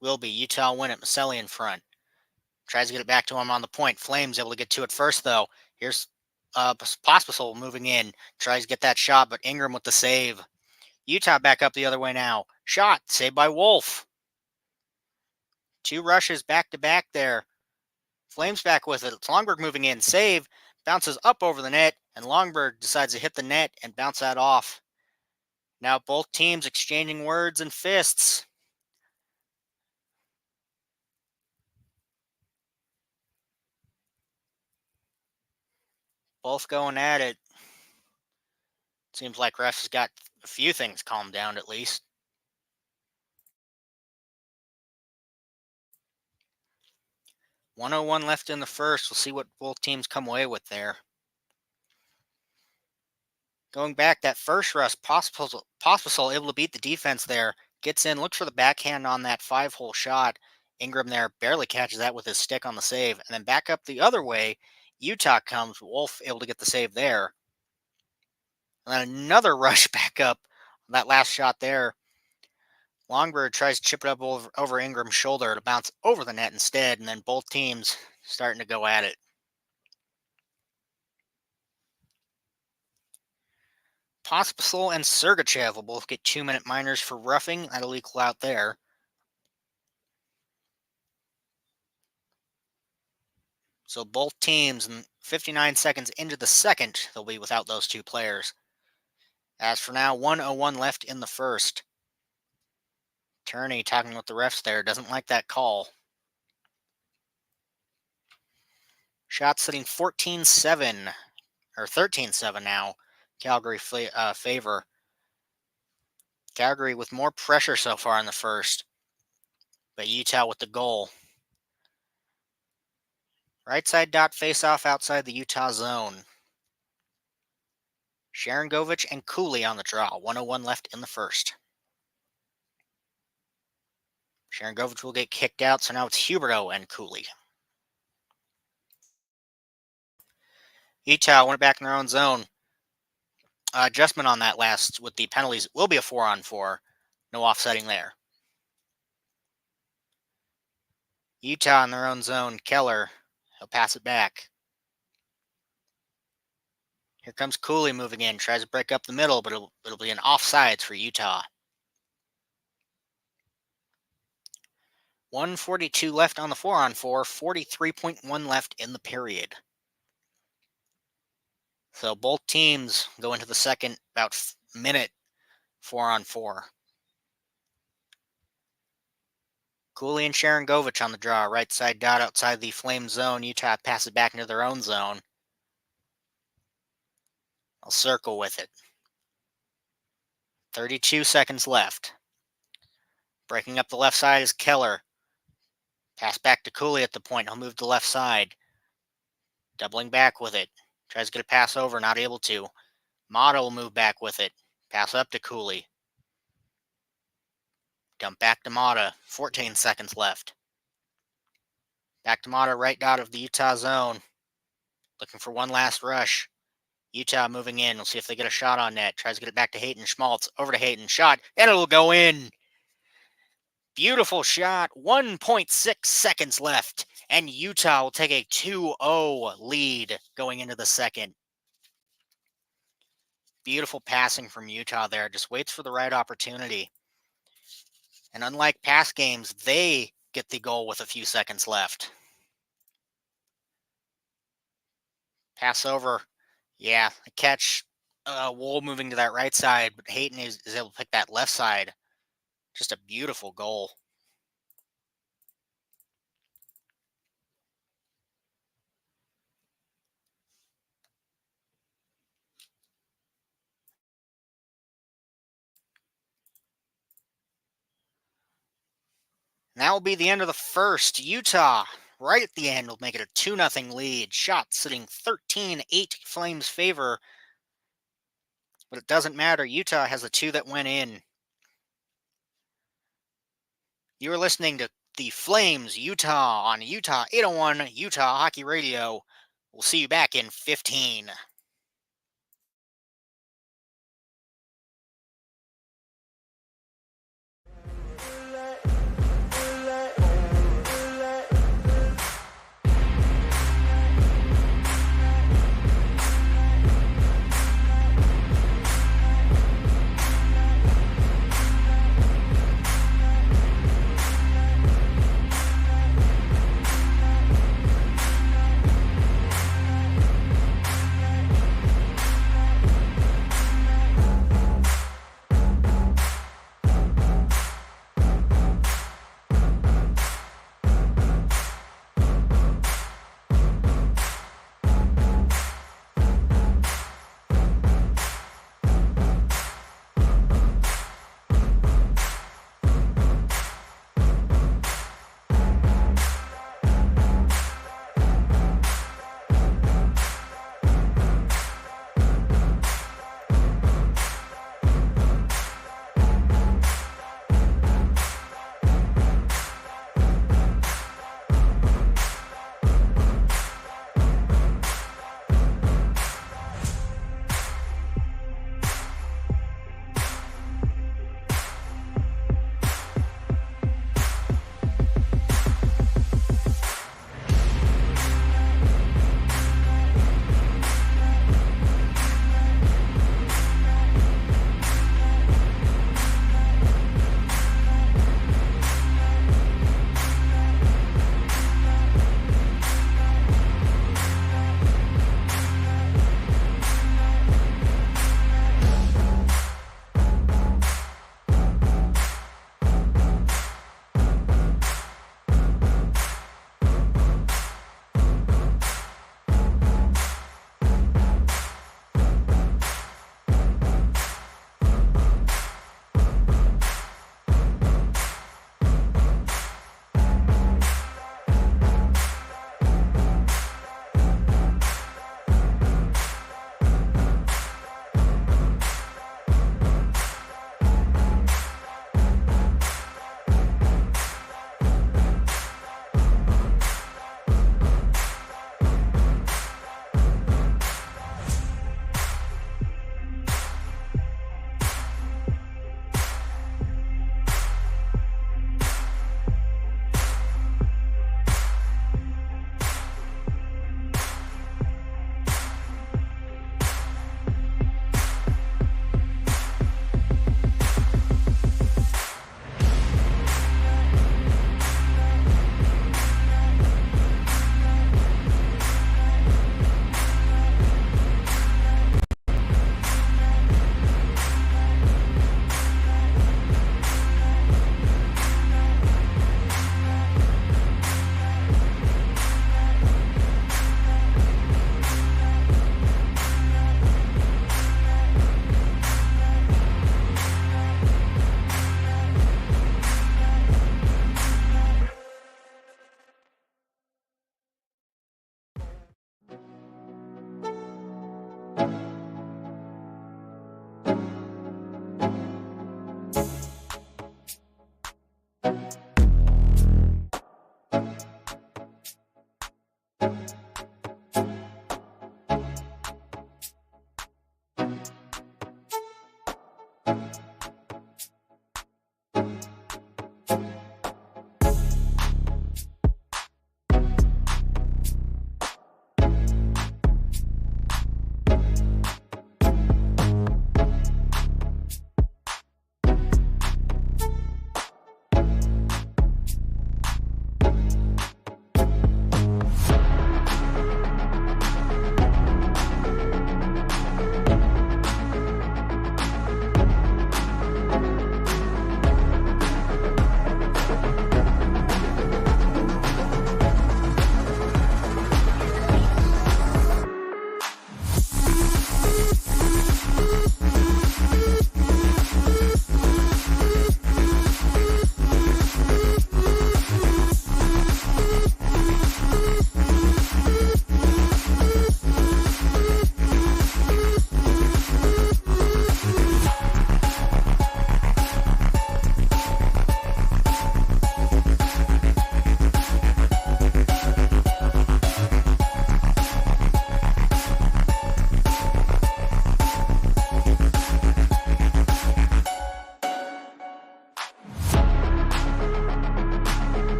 Will be. Utah win it. Maselli in front. Tries to get it back to him on the point. Flames able to get to it first, though. Here's Pospisil moving in. Tries to get that shot, but Ingram with the save. Utah back up the other way now. Shot. Saved by Wolf. 2 rushes back to back there. Flames back with it. It's Longberg moving in. Save. Bounces up over the net, and Longberg decides to hit the net and bounce that off. Now both teams exchanging words and fists. Both going at it. Seems like refs has got a few things calmed down at least. 1:01 left in the first. We'll see what both teams come away with there. Going back, that first rush, Pospisil able to beat the defense there. Gets in, looks for the backhand on that 5-hole shot. Ingram there barely catches that with his stick on the save. And then back up the other way, Utah comes. Wolf able to get the save there. And then another rush back up. That last shot there. Longberg tries to chip it up over Ingram's shoulder to bounce over the net instead. And then both teams starting to go at it. Pospisil and Sergachev will both get 2-minute minors for roughing. That'll equal out there. So both teams, 59 seconds into the second, they'll be without those 2 players. As for now, 1:01 left in the first. Turney talking with the refs there. Doesn't like that call. Shot sitting 14-7, or 13-7 now. Calgary favor. Calgary with more pressure so far in the first. But Utah with the goal. Right side dot face off outside the Utah zone. Sharangovich and Cooley on the draw. 1:01 left in the first. Sharangovich will get kicked out, so now it's Huberto and Cooley. Utah went back in their own zone. Adjustment on that last with the penalties. Will be a 4-on-4. No offsetting there. Utah in their own zone. Keller. He'll pass it back. Here comes Cooley moving in. Tries to break up the middle, but it'll be an offsides for Utah. 1:42 left on the 4-on-4. 43.1 left in the period. So both teams go into the second about minute 4-on-4. Cooley and Sharangovich on the draw. Right side dot outside the Flame zone. Utah pass it back into their own zone. I'll circle with it. 32 seconds left. Breaking up the left side is Keller. Pass back to Cooley at the point. He'll move to the left side. Doubling back with it. Tries to get a pass over. Not able to. Mata will move back with it. Pass up to Cooley. Dump back to Mata. 14 seconds left. Back to Mata, right dot of the Utah zone. Looking for one last rush. Utah moving in. We'll see if they get a shot on net. Tries to get it back to Hayton Schmaltz. Over to Hayton. Shot. And it'll go in. Beautiful shot. 1.6 seconds left. And Utah will take a 2-0 lead going into the second. Beautiful passing from Utah there. Just waits for the right opportunity. And unlike past games, they get the goal with a few seconds left. Pass over. Yeah, the catch. Wool moving to that right side, but Hayton is able to pick that left side. Just a beautiful goal. And that will be the end of the first. Utah, right at the end, will make it a 2-0 lead. Shot sitting 13-8 Flames' favor. But it doesn't matter. Utah has the two that went in. You are listening to the Flames Utah on Utah 801 Utah Hockey Radio. We'll see you back in 15.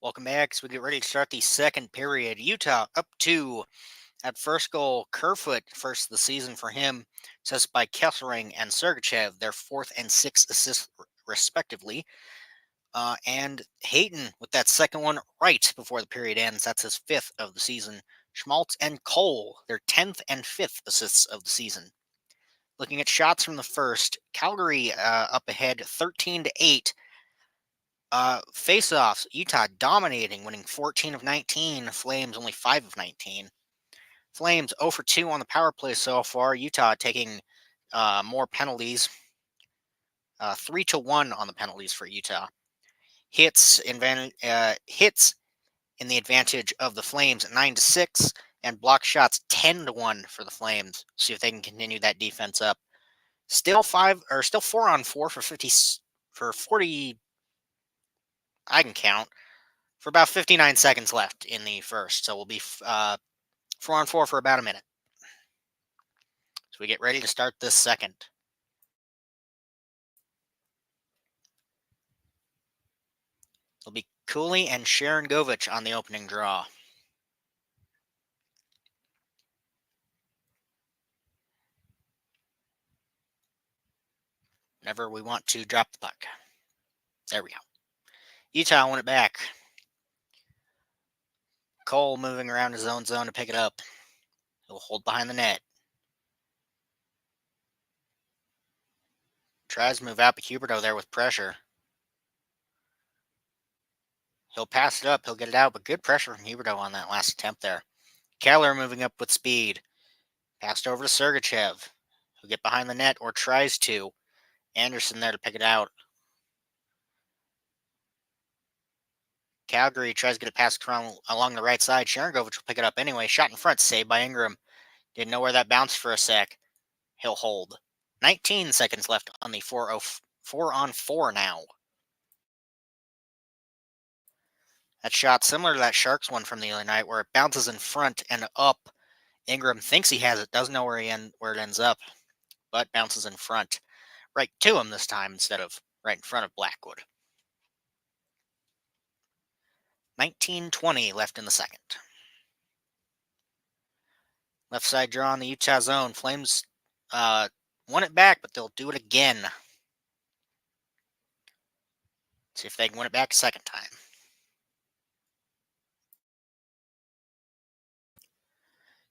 Welcome back as we get ready to start the second period. Utah up 2 at first goal. Kerfoot, first of the season for him, assisted by Kesselring and Sergachev, their fourth and sixth assists respectively. And Hayton with that second one right before the period ends. That's his fifth of the season. Schmaltz and Cole, their 10th and fifth assists of the season. Looking at shots from the first, Calgary up ahead 13-8. Face-offs, Utah dominating, winning 14 of 19. Flames only 5 of 19. Flames 0 for 2 on the power play so far. Utah taking more penalties. 3-1 on the penalties for Utah. Hits in the advantage of the Flames 9-6, and block shots 10-1 for the Flames. See if they can continue that defense up. Still 4 on 4 for 40. I can count. For about 59 seconds left in the first. So we'll be 4 on 4 for about a minute. So we get ready to start this second. It'll be Cooley and Sharon Govich on the opening draw. Whenever we want to drop the puck. There we go. Utah won it back. Cole moving around his own zone to pick it up. He'll hold behind the net. Tries to move out, but Huberto there with pressure. He'll pass it up. He'll get it out, but good pressure from Huberto on that last attempt there. Keller moving up with speed. Passed over to Sergachev. He'll get behind the net or tries to. Anderson there to pick it out. Calgary tries to get a pass along the right side. Sharangovich will pick it up anyway. Shot in front, saved by Ingram. Didn't know where that bounced for a sec. He'll hold. 19 seconds left on the 4 on 4 now. That shot similar to that Sharks one from the other night where it bounces in front and up. Ingram thinks he has it, doesn't know where it ends up, but bounces in front. Right to him this time instead of right in front of Blackwood. 19:20 left in the second. Left side draw on the Utah zone. Flames won it back, but they'll do it again. See if they can win it back a second time.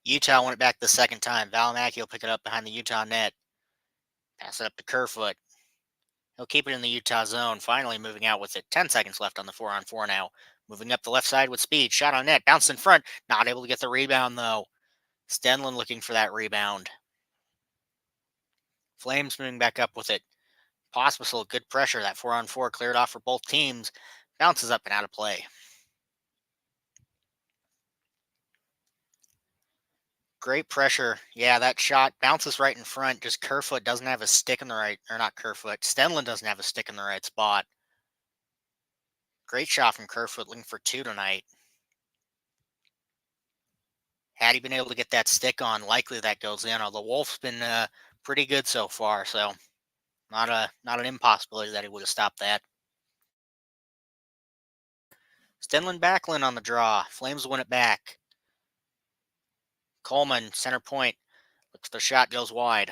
Utah won it back the second time. Valimaki will pick it up behind the Utah net. Pass it up to Kerfoot. He'll keep it in the Utah zone. Finally moving out with it. 10 seconds left on the 4 on 4 now. Moving up the left side with speed. Shot on net. Bounced in front. Not able to get the rebound, though. Stenlin looking for that rebound. Flames moving back up with it. Pospisil, good pressure. That 4 on 4 cleared off for both teams. Bounces up and out of play. Great pressure. Yeah, that shot bounces right in front. Just Kerfoot doesn't have a stick in the right, or not Kerfoot. Stenlin doesn't have a stick in the right spot. Great shot from Kerfoot, looking for 2 tonight. Had he been able to get that stick on, likely that goes in. Although Wolf's been pretty good so far, so not an impossibility that he would have stopped that. Stenlin Backlund on the draw. Flames win it back. Coleman, center point. Looks the shot goes wide.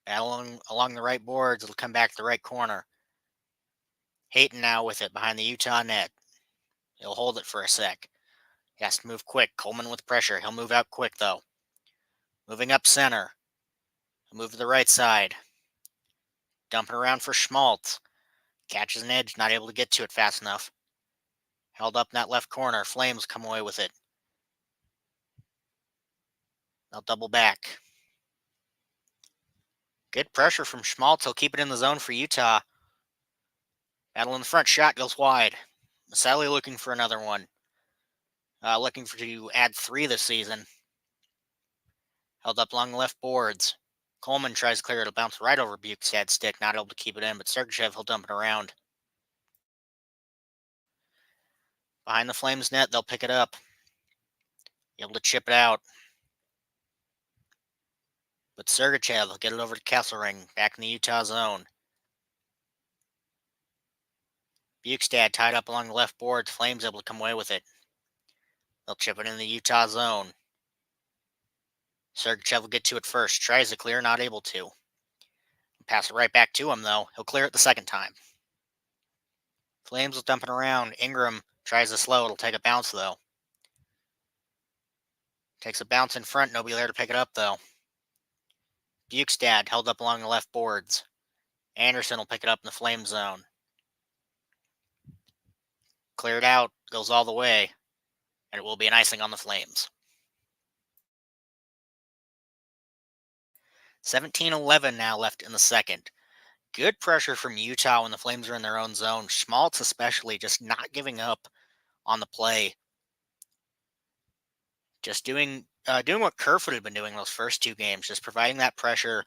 Battle along the right boards. It'll come back to the right corner. Hayton now with it behind the Utah net. He'll hold it for a sec. He has to move quick. Coleman with pressure. He'll move out quick, though. Moving up center. He'll move to the right side. Dumping around for Schmaltz. Catches an edge. Not able to get to it fast enough. Held up in that left corner. Flames come away with it. They'll double back. Good pressure from Schmaltz. He'll keep it in the zone for Utah. Battle in the front. Shot goes wide. Maselli looking for another one. Looking to add 3 this season. Held up along the left boards. Coleman tries to clear it. It'll bounce right over Bukestad's stick. Not able to keep it in, but Sergachev, he'll dump it around. Behind the Flames net, they'll pick it up. Be able to chip it out. But Sergachev will get it over to Kesselring. Back in the Utah zone. Bukestad tied up along the left boards. Flames able to come away with it. They'll chip it in the Utah zone. Sergachev will get to it first. Tries to clear, not able to. Pass it right back to him, though. He'll clear it the second time. Flames will dump it around. Ingram tries to slow. It'll take a bounce, though. Takes a bounce in front. Nobody there to pick it up, though. Bukestad held up along the left boards. Anderson will pick it up in the flame zone. Cleared out. Goes all the way. And it will be an icing on the Flames. 17-11 now left in the second. Good pressure from Utah when the Flames are in their own zone. Schmaltz especially just not giving up on the play. Just doing what Kerfoot had been doing those first two games, just providing that pressure,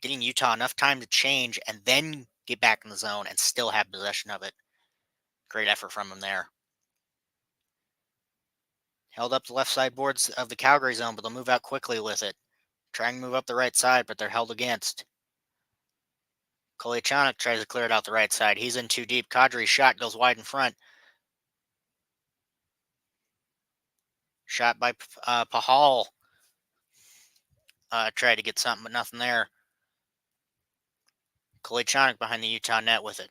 getting Utah enough time to change and then get back in the zone and still have possession of it. Great effort from him there. Held up the left side boards of the Calgary zone, but they'll move out quickly with it. Trying to move up the right side, but they're held against. Kolyachonok tries to clear it out the right side. He's in too deep. Kadri's shot goes wide in front. Shot by Pahal. Tried to get something, but nothing there. Kolyachonok behind the Utah net with it.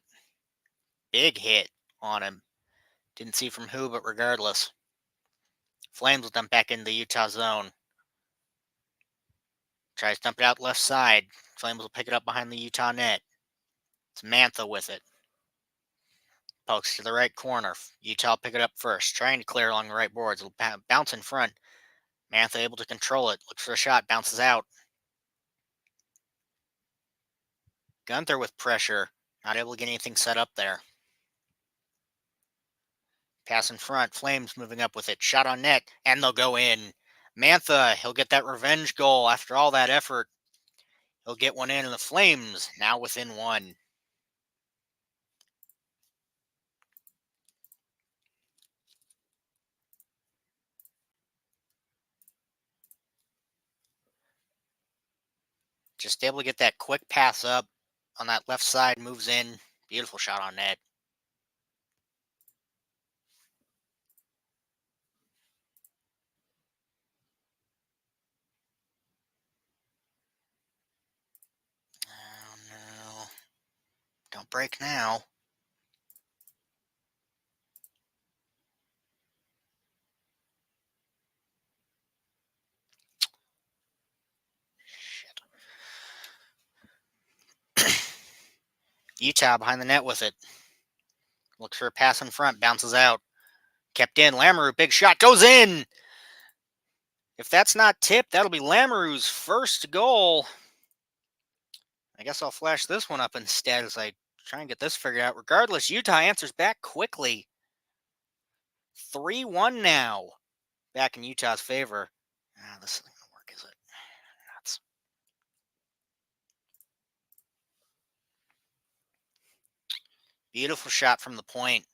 Big hit on him. Didn't see from who, but regardless. Flames will dump back into the Utah zone. Tries to dump it out left side. Flames will pick it up behind the Utah net. It's Mantha with it. Pokes to the right corner. Utah pick it up first. Trying to clear along the right boards. It'll bounce in front. Mantha able to control it. Looks for a shot. Bounces out. Gunther with pressure. Not able to get anything set up there. Pass in front. Flames moving up with it. Shot on net. And they'll go in. Mantha, he'll get that revenge goal after all that effort. He'll get one in, and the Flames now within one. Just able to get that quick pass up on that left side, moves in. Beautiful shot on net. Oh no. Don't break now. Shit. Utah behind the net with it. Looks for a pass in front, bounces out. Kept in. Lamoureux, big shot, goes in. If that's not tipped, that'll be Lamoureux's first goal. I guess I'll flash this one up instead as I try and get this figured out. Regardless, Utah answers back quickly. 3-1 now. Back in Utah's favor. This isn't going to work, is it? That's beautiful shot from the point.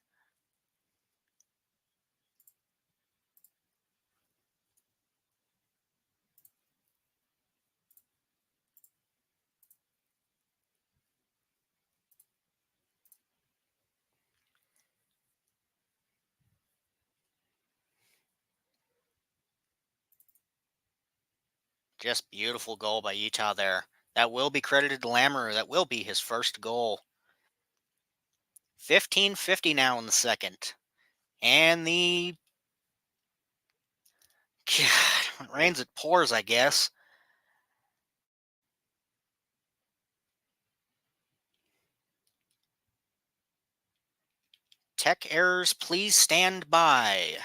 Just beautiful goal by Utah there. That will be credited to Lamoureux. That will be his first goal. 15:50 now in the second. And the... God, when it rains, it pours, I guess. Tech errors, please stand by.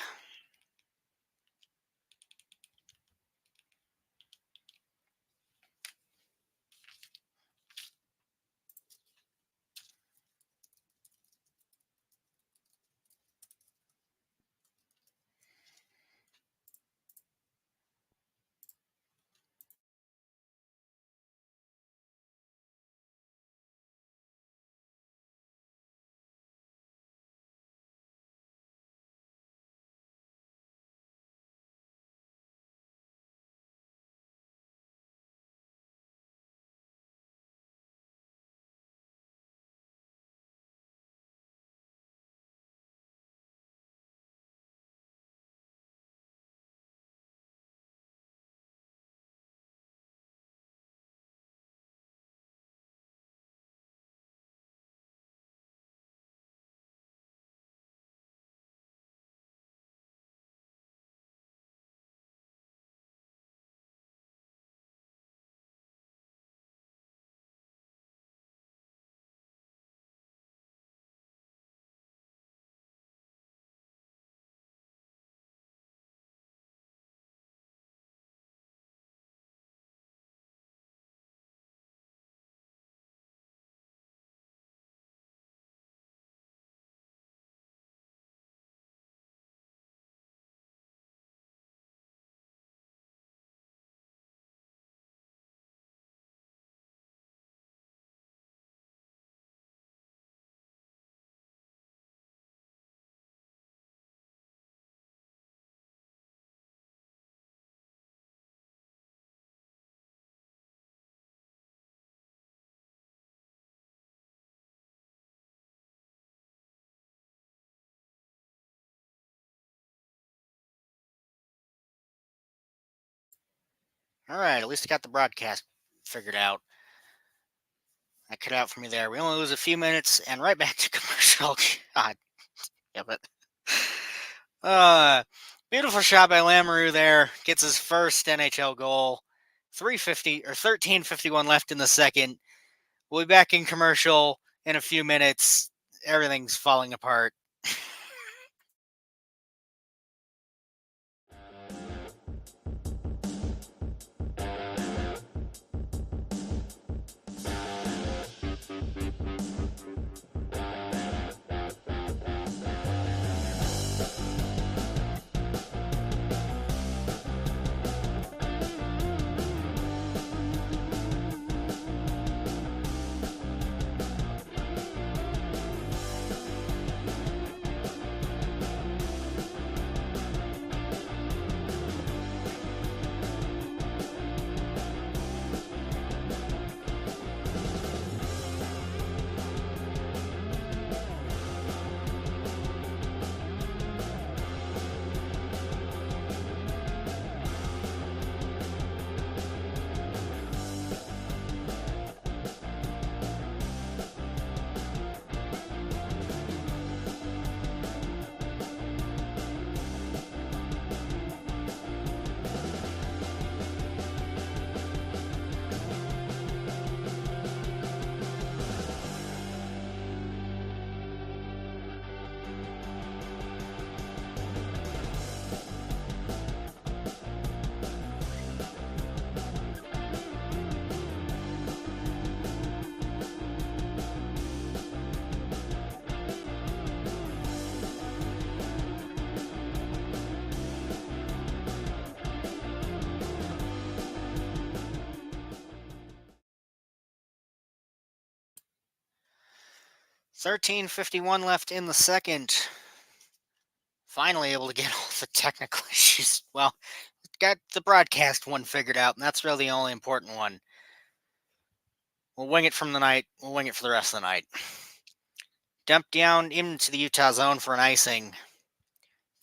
All right, at least I got the broadcast figured out. I cut out for me there. We only lose a few minutes and right back to commercial. God, yeah, but uh, beautiful shot by Lamoureux there. Gets his first NHL goal. 3:50 or 13:51 left in the second. We'll be back in commercial in a few minutes. Everything's falling apart. 13:51 left in the second. Finally able to get all the technical issues. Well, got the broadcast one figured out, and that's really the only important one. We'll wing it from the night. We'll wing it for the rest of the night. Dumped down into the Utah zone for an icing.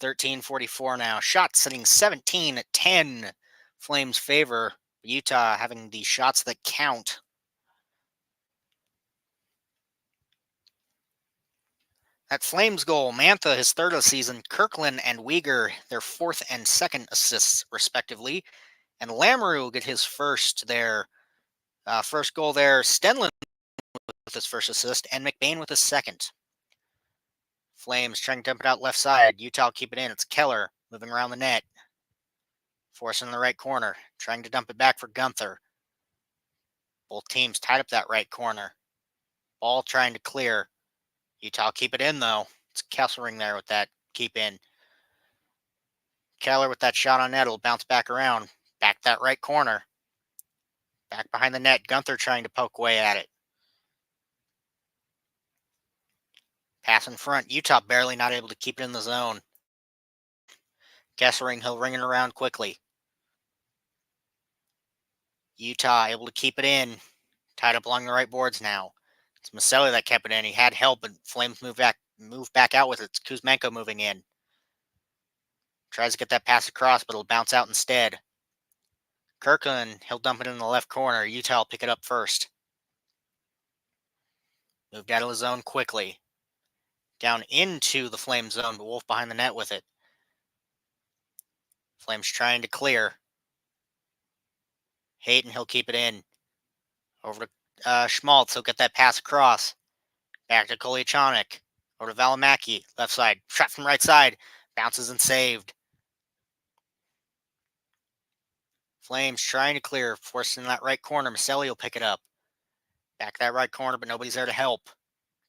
13:44 now. Shot sitting 17-10. Flames favor. Utah having the shots that count. That Flames goal, Mantha, his third of the season. Kirkland and Uyghur, their fourth and second assists, respectively. And Lamoureux will get his first there. First goal there. Stenlund with his first assist, and McBain with his second. Flames trying to dump it out left side. Utah will keep it in. It's Keller moving around the net. Forcing in the right corner. Trying to dump it back for Gunther. Both teams tied up that right corner. Ball trying to clear. Utah keep it in, though. It's Kesselring there with that keep in. Keller with that shot on net will bounce back around. Back that right corner. Back behind the net. Gunther trying to poke away at it. Pass in front. Utah barely not able to keep it in the zone. Kesselring, he'll ring it around quickly. Utah able to keep it in. Tied up along the right boards now. It's Maselli that kept it in. He had help, but Flames move back out with it. It's Kuzmenko moving in. Tries to get that pass across, but it'll bounce out instead. Kirkland, he'll dump it in the left corner. Utah will pick it up first. Moved out of the zone quickly. Down into the Flames zone, but Wolf behind the net with it. Flames trying to clear. Hayton, he'll keep it in. Over to Schmaltz, he'll get that pass across. Back to Koliachanik. Over to Valimaki, left side. Shot from right side. Bounces and saved. Flames trying to clear. Forcing that right corner. Maselli will pick it up. Back that right corner, but nobody's there to help.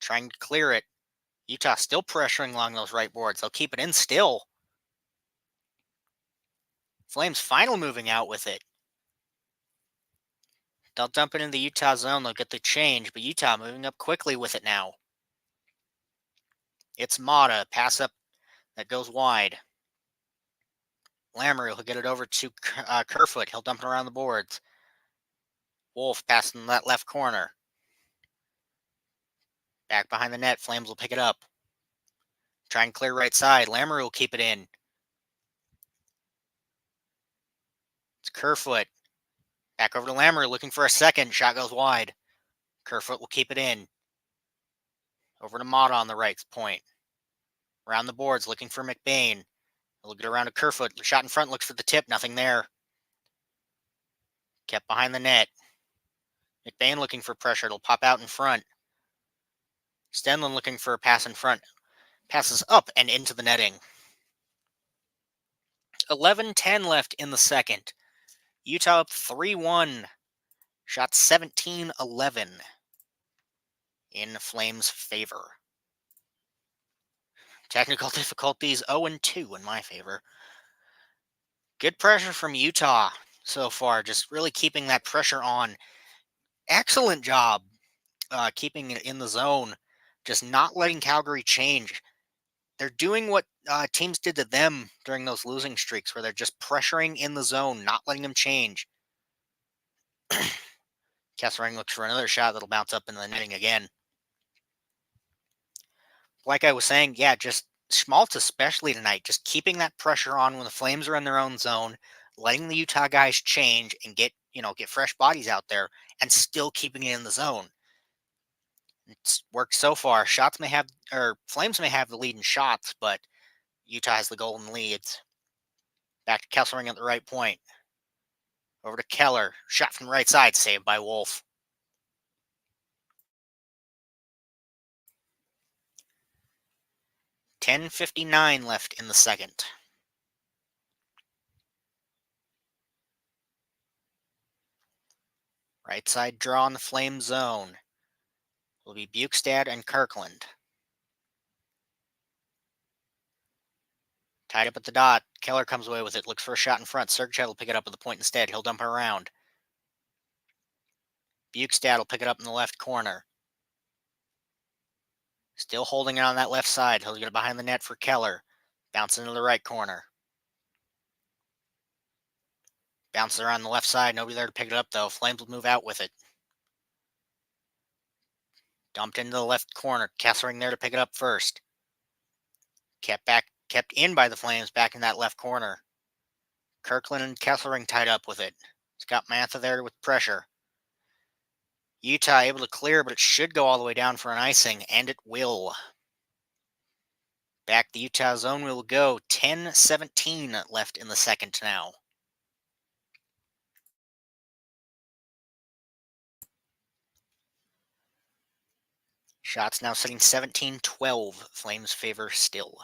Trying to clear it. Utah still pressuring along those right boards. They'll keep it in still. Flames finally moving out with it. They'll dump it in the Utah zone. They'll get the change, but Utah moving up quickly with it now. It's Mata. Pass up that goes wide. Lamoureux, he'll get it over to Kerfoot. He'll dump it around the boards. Wolf passing that left corner. Back behind the net. Flames will pick it up. Try and clear right side. Lamoureux will keep it in. It's Kerfoot. Back over to Lamoureux, looking for a second. Shot goes wide. Kerfoot will keep it in. Over to Mata on the right point. Around the boards, looking for McBain. He'll get around to Kerfoot. Shot in front, looks for the tip. Nothing there. Kept behind the net. McBain looking for pressure. It'll pop out in front. Stenlin looking for a pass in front. Passes up and into the netting. 11:10 left in the second. Utah up 3-1. Shot 17-11 in Flames' favor. Technical difficulties 0-2 in my favor. Good pressure from Utah so far, just really keeping that pressure on. Excellent job keeping it in the zone, just not letting Calgary change. They're doing what teams did to them during those losing streaks, where they're just pressuring in the zone, not letting them change. Kessering looks for another shot that'll bounce up into the netting again. Like I was saying, yeah, just Schmaltz especially tonight, just keeping that pressure on when the Flames are in their own zone, letting the Utah guys change and get fresh bodies out there, and still keeping it in the zone. It's worked so far. Flames may have the lead in shots, but Utah has the golden leads. Back to Kessering at the right point. Over to Keller. Shot from the right side, saved by Wolf. $10:59 left in the second. Right side draw in the Flame zone. Will be Bukestad and Kirkland. Tied up at the dot. Keller comes away with it. Looks for a shot in front. Sergachev will pick it up at the point instead. He'll dump it around. Bukestad will pick it up in the left corner. Still holding it on that left side. He'll get it behind the net for Keller. Bounce into the right corner. Bounces around the left side. Nobody there to pick it up, though. Flames will move out with it. Dumped into the left corner. Kessering there to pick it up first. Kept in by the Flames back in that left corner. Kirkland and Kessering tied up with it. Scott Mantha there with pressure. Utah able to clear, but it should go all the way down for an icing, and it will. Back the Utah zone will go. 10:17 left in the second now. Shots now sitting 17-12. Flames favor still.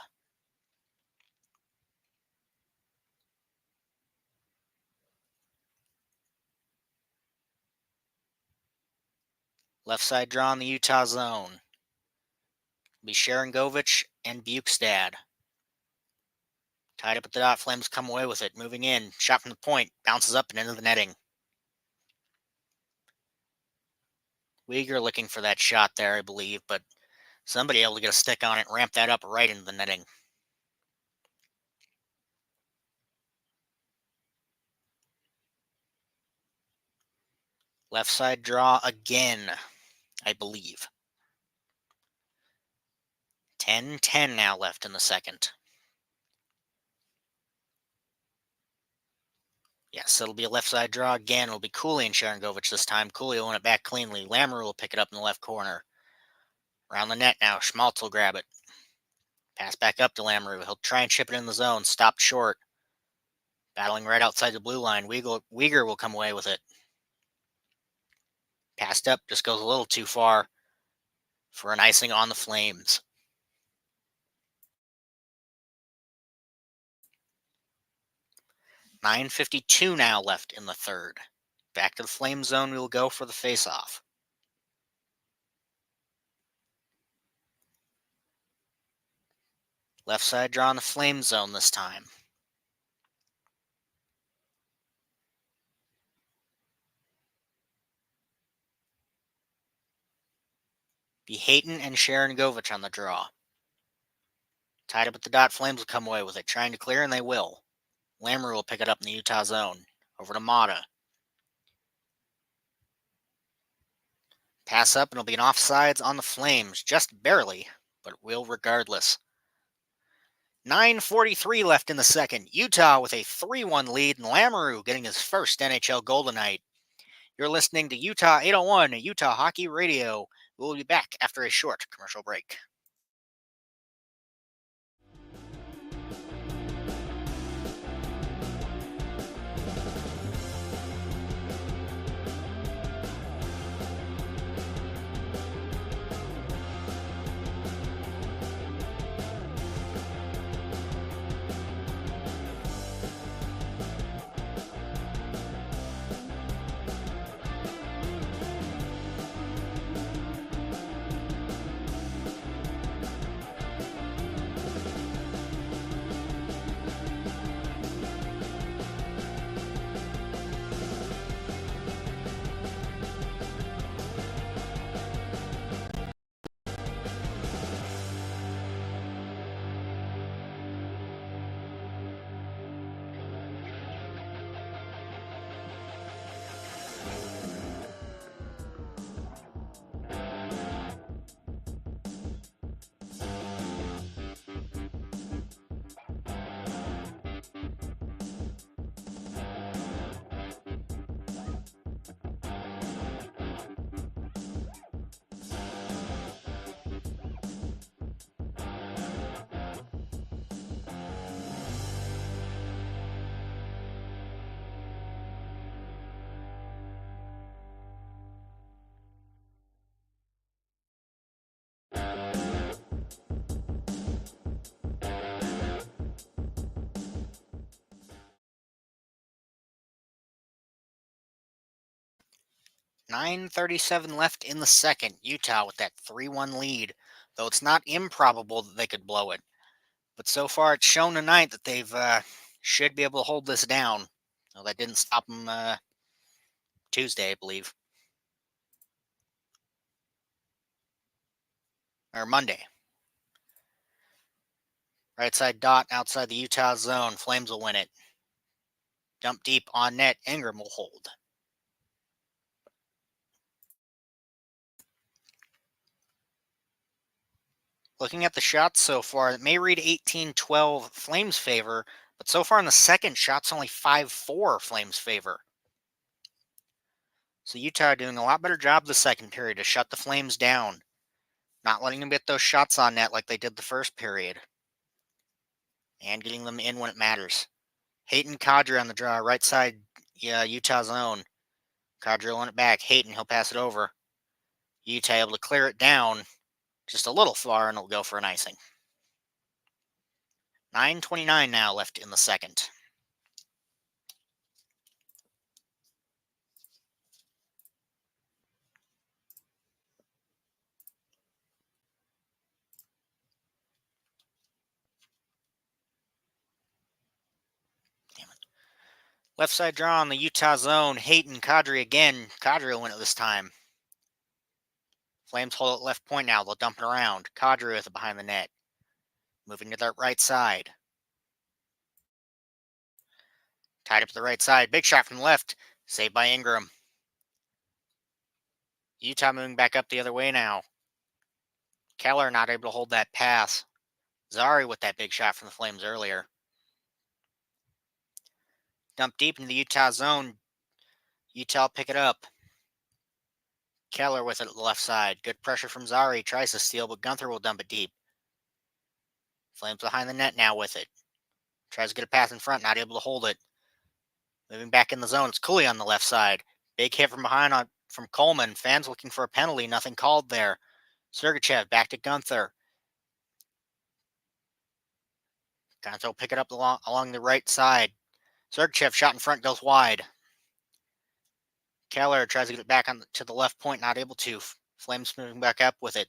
Left side draw in the Utah zone. Be Sharangovich and Bukestad. Tied up at the dot. Flames come away with it. Moving in. Shot from the point. Bounces up and into the netting. Uyghur looking for that shot there, I believe, but somebody able to get a stick on it and ramp that up right into the netting. Left side draw again, I believe. 10-10 now left in the second. Yes, it'll be a left side draw again. It'll be Cooley and Sharangovich this time. Cooley will win it back cleanly. Lamoureux will pick it up in the left corner. Around the net now. Schmaltz will grab it. Pass back up to Lamoureux. He'll try and chip it in the zone. Stopped short. Battling right outside the blue line. Uyghur will come away with it. Passed up. Just goes a little too far for an icing on the Flames. $9:52 now left in the third. Back to the Flame zone we will go for the face-off. Left side draw in the Flame zone this time. Be Hayton and Sharangovich on the draw. Tied up at the dot, Flames will come away with it. Trying to clear, and they will. Lamoureux will pick it up in the Utah zone. Over to Mata. Pass up, and it'll be an offsides on the Flames. Just barely, but will regardless. 9:43 left in the second. Utah with a 3-1 lead, and Lamoureux getting his first NHL goal tonight. You're listening to Utah 801, Utah Hockey Radio. We'll be back after a short commercial break. .937 left in the second. Utah with that 3-1 lead, though it's not improbable that they could blow it. But so far, it's shown tonight that they've should be able to hold this down. Well, that didn't stop them Tuesday, I believe, or Monday. Right side dot outside the Utah zone. Flames will win it. Dump deep on net. Ingram will hold. Looking at the shots so far, it may read 18-12 Flames favor, but so far in the second, shots only 5-4 Flames favor. So Utah doing a lot better job the second period to shut the Flames down, not letting them get those shots on net like they did the first period, and getting them in when it matters. Hayton Kadri on the draw, right side Utah zone. Kadri will win it back. Hayton, he'll pass it over. Utah able to clear it down just a little far, and it'll go for an icing. 9:29 now left in the second. Left side draw on the Utah zone. Hayton, Kadri again. Kadri will win it this time. Flames hold it left point now. They'll dump it around. Kadri with it behind the net. Moving to the right side. Tied up to the right side. Big shot from the left. Saved by Ingram. Utah moving back up the other way now. Keller not able to hold that pass. Zari with that big shot from the Flames earlier. Dump deep into the Utah zone. Utah pick it up. Keller with it at the left side. Good pressure from Zari. Tries to steal, but Gunther will dump it deep. Flames behind the net now with it. Tries to get a pass in front. Not able to hold it. Moving back in the zone. It's Cooley on the left side. Big hit from behind from Coleman. Fans looking for a penalty. Nothing called there. Sergachev back to Gunther. Gunther will pick it up along the right side. Sergachev shot in front, goes wide. Keller tries to get it back to the left point, not able to. Flames moving back up with it.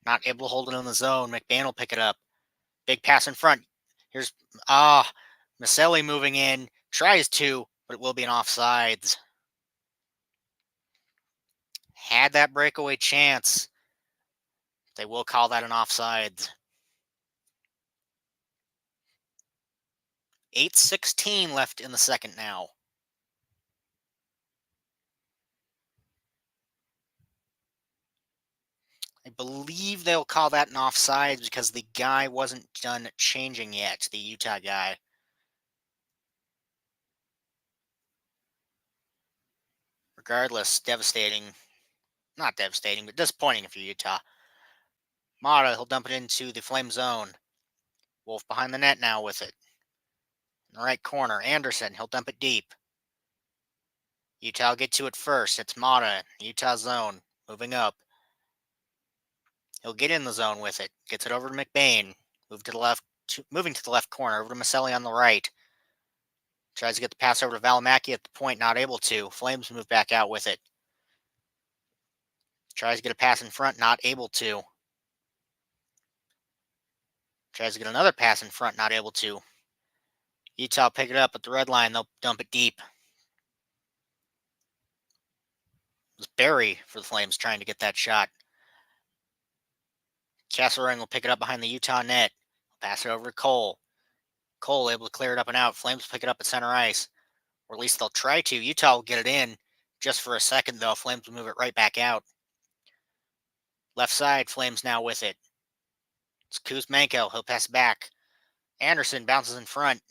Not able to hold it in the zone. McBain will pick it up. Big pass in front. Here's Maselli moving in. Tries to, but it will be an offsides. Had that breakaway chance. They will call that an offsides. 8:16 left in the second now. I believe they'll call that an offsides because the guy wasn't done changing yet, the Utah guy. Regardless, devastating. Not devastating, but disappointing if you're Utah. Mata, he'll dump it into the flame zone. Wolf behind the net now with it. In the right corner, Anderson, he'll dump it deep. Utah will get to it first. It's Mata, Utah zone, moving up. He'll get in the zone with it. Gets it over to McBain. Moving to the left corner, over to Maselli on the right. Tries to get the pass over to Valimaki at the point, not able to. Flames move back out with it. Tries to get a pass in front, not able to. Tries to get another pass in front, not able to. Utah pick it up at the red line. They'll dump it deep. It was Barry for the Flames trying to get that shot. Kesselring will pick it up behind the Utah net. Pass it over to Cole. Cole able to clear it up and out. Flames pick it up at center ice. Or at least they'll try to. Utah will get it in just for a second, though. Flames will move it right back out. Left side, Flames now with it. It's Kuzmenko. He'll pass back. Anderson bounces in front.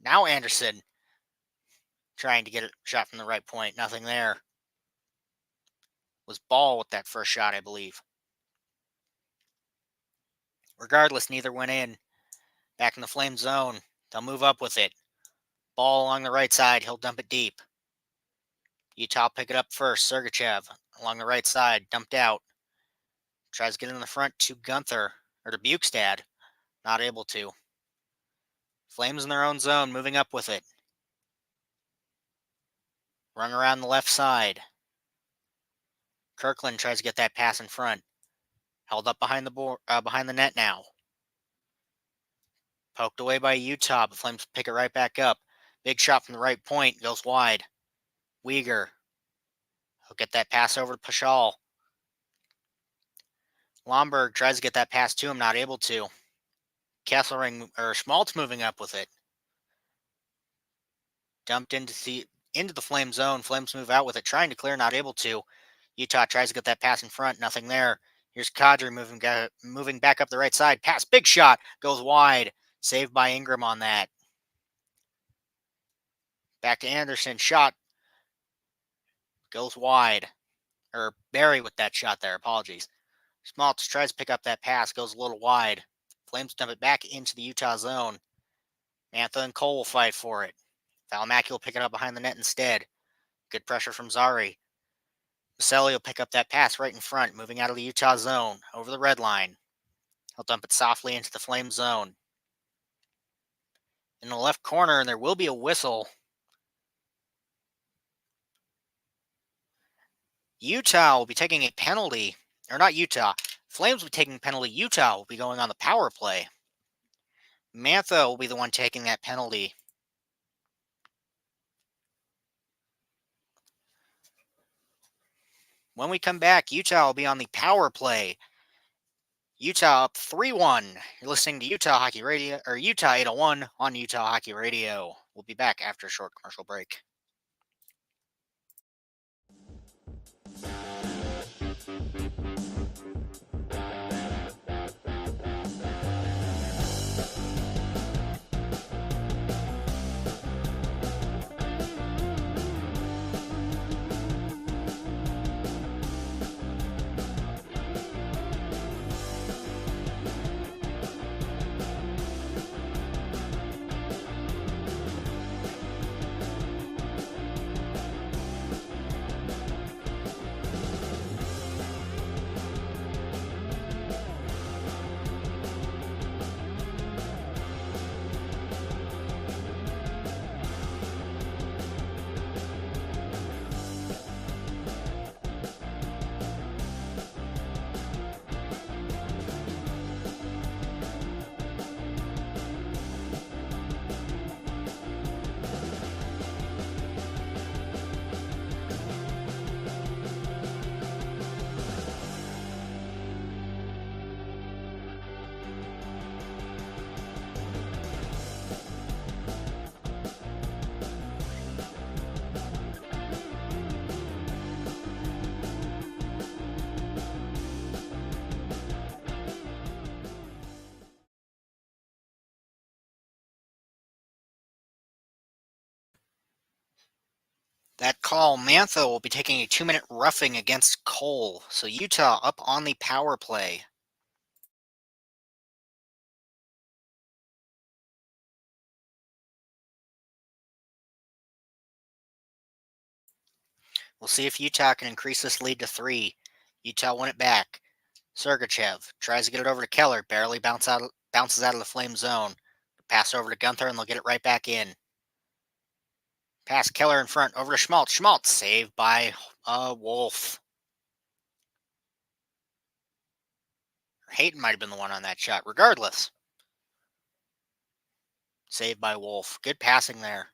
Now Anderson trying to get a shot from the right point. Nothing there. It was Ball with that first shot, I believe. Regardless, neither went in. Back in the Flame zone. They'll move up with it. Ball along the right side. He'll dump it deep. Utah pick it up first. Sergachev along the right side. Dumped out. Tries to get in the front to Gunther. Or to Bukestad. Not able to. Flames in their own zone. Moving up with it. Run around the left side. Kirkland tries to get that pass in front. Held up behind the net now. Poked away by Utah, but Flames pick it right back up. Big shot from the right point. Goes wide. Weegar. He'll get that pass over to Pashal. Lomberg tries to get that pass to him. Not able to. Schmaltz moving up with it. Dumped into the Flame zone. Flames move out with it. Trying to clear. Not able to. Utah tries to get that pass in front. Nothing there. Here's Kadri moving back up the right side. Pass. Big shot. Goes wide. Saved by Ingram on that. Back to Anderson. Shot. Goes wide. Or Barry with that shot there. Apologies. Schmaltz tries to pick up that pass. Goes a little wide. Flames dump it back into the Utah zone. Mantha and Cole will fight for it. Valimaki will pick it up behind the net instead. Good pressure from Zari. Maselli will pick up that pass right in front, moving out of the Utah zone, over the red line. He'll dump it softly into the Flame zone. In the left corner, and there will be a whistle. Utah will be taking a penalty. Or not Utah. Flames will be taking a penalty. Utah will be going on the power play. Mantha will be the one taking that penalty. When we come back, Utah will be on the power play. Utah up 3-1. You're listening to Utah Hockey Radio, or Utah 801 on Utah Hockey Radio. We'll be back after a short commercial break. That call, Mantha will be taking a 2-minute roughing against Cole. So Utah up on the power play. We'll see if Utah can increase this lead to 3. Utah won it back. Sergachev tries to get it over to Keller, barely bounces out of the Flame zone. Pass over to Gunther, and they'll get it right back in. Pass Keller in front, over to Schmaltz. Schmaltz saved by Wolf. Hayton might have been the one on that shot. Regardless, saved by Wolf. Good passing there.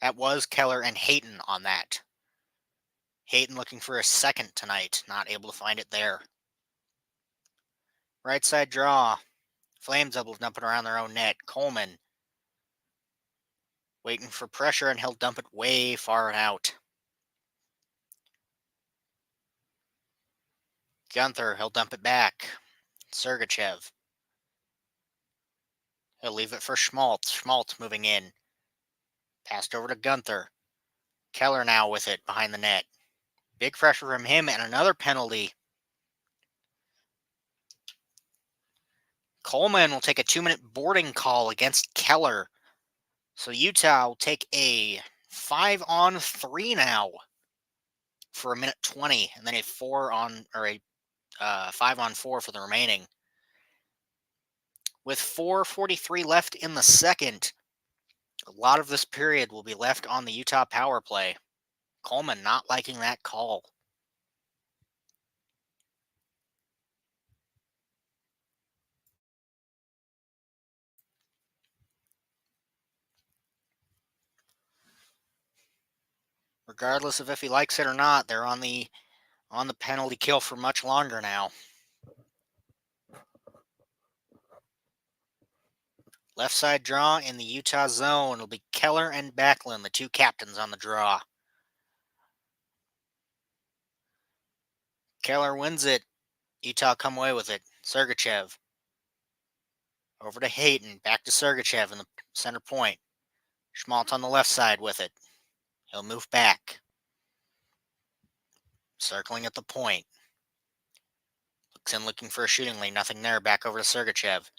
That was Keller and Hayton on that. Hayton looking for a second tonight. Not able to find it there. Right side draw. Flames double dumping around their own net. Coleman waiting for pressure, and he'll dump it way far out. Gunther, he'll dump it back. Sergachev. He'll leave it for Schmaltz. Schmaltz moving in. Passed over to Gunther. Keller now with it behind the net. Big pressure from him, and another penalty. Coleman will take a 2-minute boarding call against Keller. So Utah will take a 5-on-3 now for a minute 20, and then a 5-on-4 for the remaining. With 4:43 left in the second, a lot of this period will be left on the Utah power play. Coleman not liking that call. Regardless of if he likes it or not, they're on the penalty kill for much longer now. Left side draw in the Utah zone. It'll be Keller and Backlund, the two captains on the draw. Keller wins it. Utah come away with it. Sergachev. Over to Hayton. Back to Sergachev in the center point. Schmaltz on the left side with it. He'll move back. Circling at the point. Looks in looking for a shooting lane. Nothing there. Back over to Sergachev.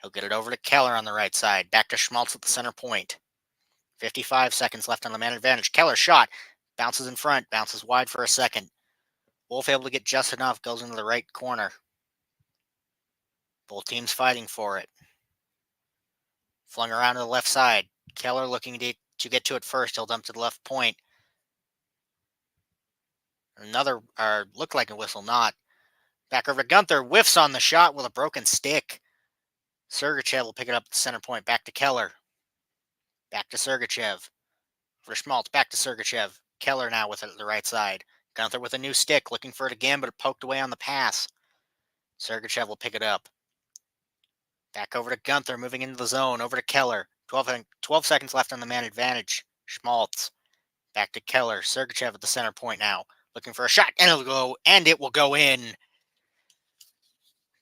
He'll get it over to Keller on the right side. Back to Schmaltz at the center point. 55 seconds left on the man advantage. Keller shot. Bounces in front. Bounces wide for a second. Wolf able to get just enough. Goes into the right corner. Both teams fighting for it. Flung around to the left side. Keller looking to get to it first. He'll dump to the left point. Another, looked like a whistle, not. Back over to Gunther. Whiffs on the shot with a broken stick. Sergachev will pick it up at the center point. Back to Keller. Back to Sergachev. For Schmaltz. Back to Sergachev. Keller now with it at the right side. Gunther with a new stick. Looking for it again, but it poked away on the pass. Sergachev will pick it up. Back over to Gunther. Moving into the zone. Over to Keller. 12 seconds left on the man advantage. Schmaltz. Back to Keller. Sergachev at the center point now. Looking for a shot. And it will go in.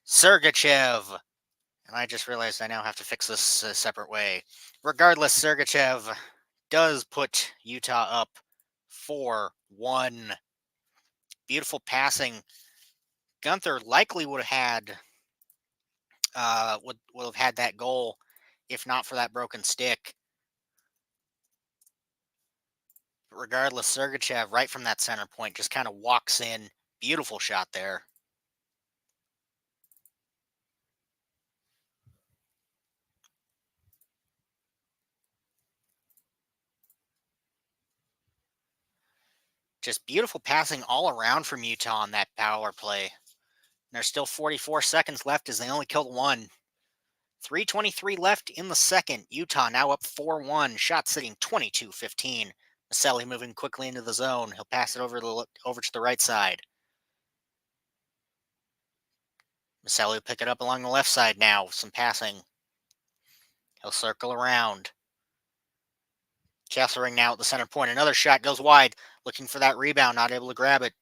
Sergachev. And I just realized I now have to fix this a separate way. Regardless, Sergachev does put Utah up 4-1. Beautiful passing. Gunther likely would have had that goal if not for that broken stick. But regardless, Sergachev right from that center point just kind of walks in. Beautiful shot there. Just beautiful passing all around from Utah on that power play. And there's still 44 seconds left as they only killed one. 3:23 left in the second. Utah now up 4-1. Shot sitting 22-15. Maselli moving quickly into the zone. He'll pass it over to the right side. Maselli will pick it up along the left side now. Some passing. He'll circle around. Kesselring now at the center point. Another shot goes wide. Looking for that rebound. Not able to grab it.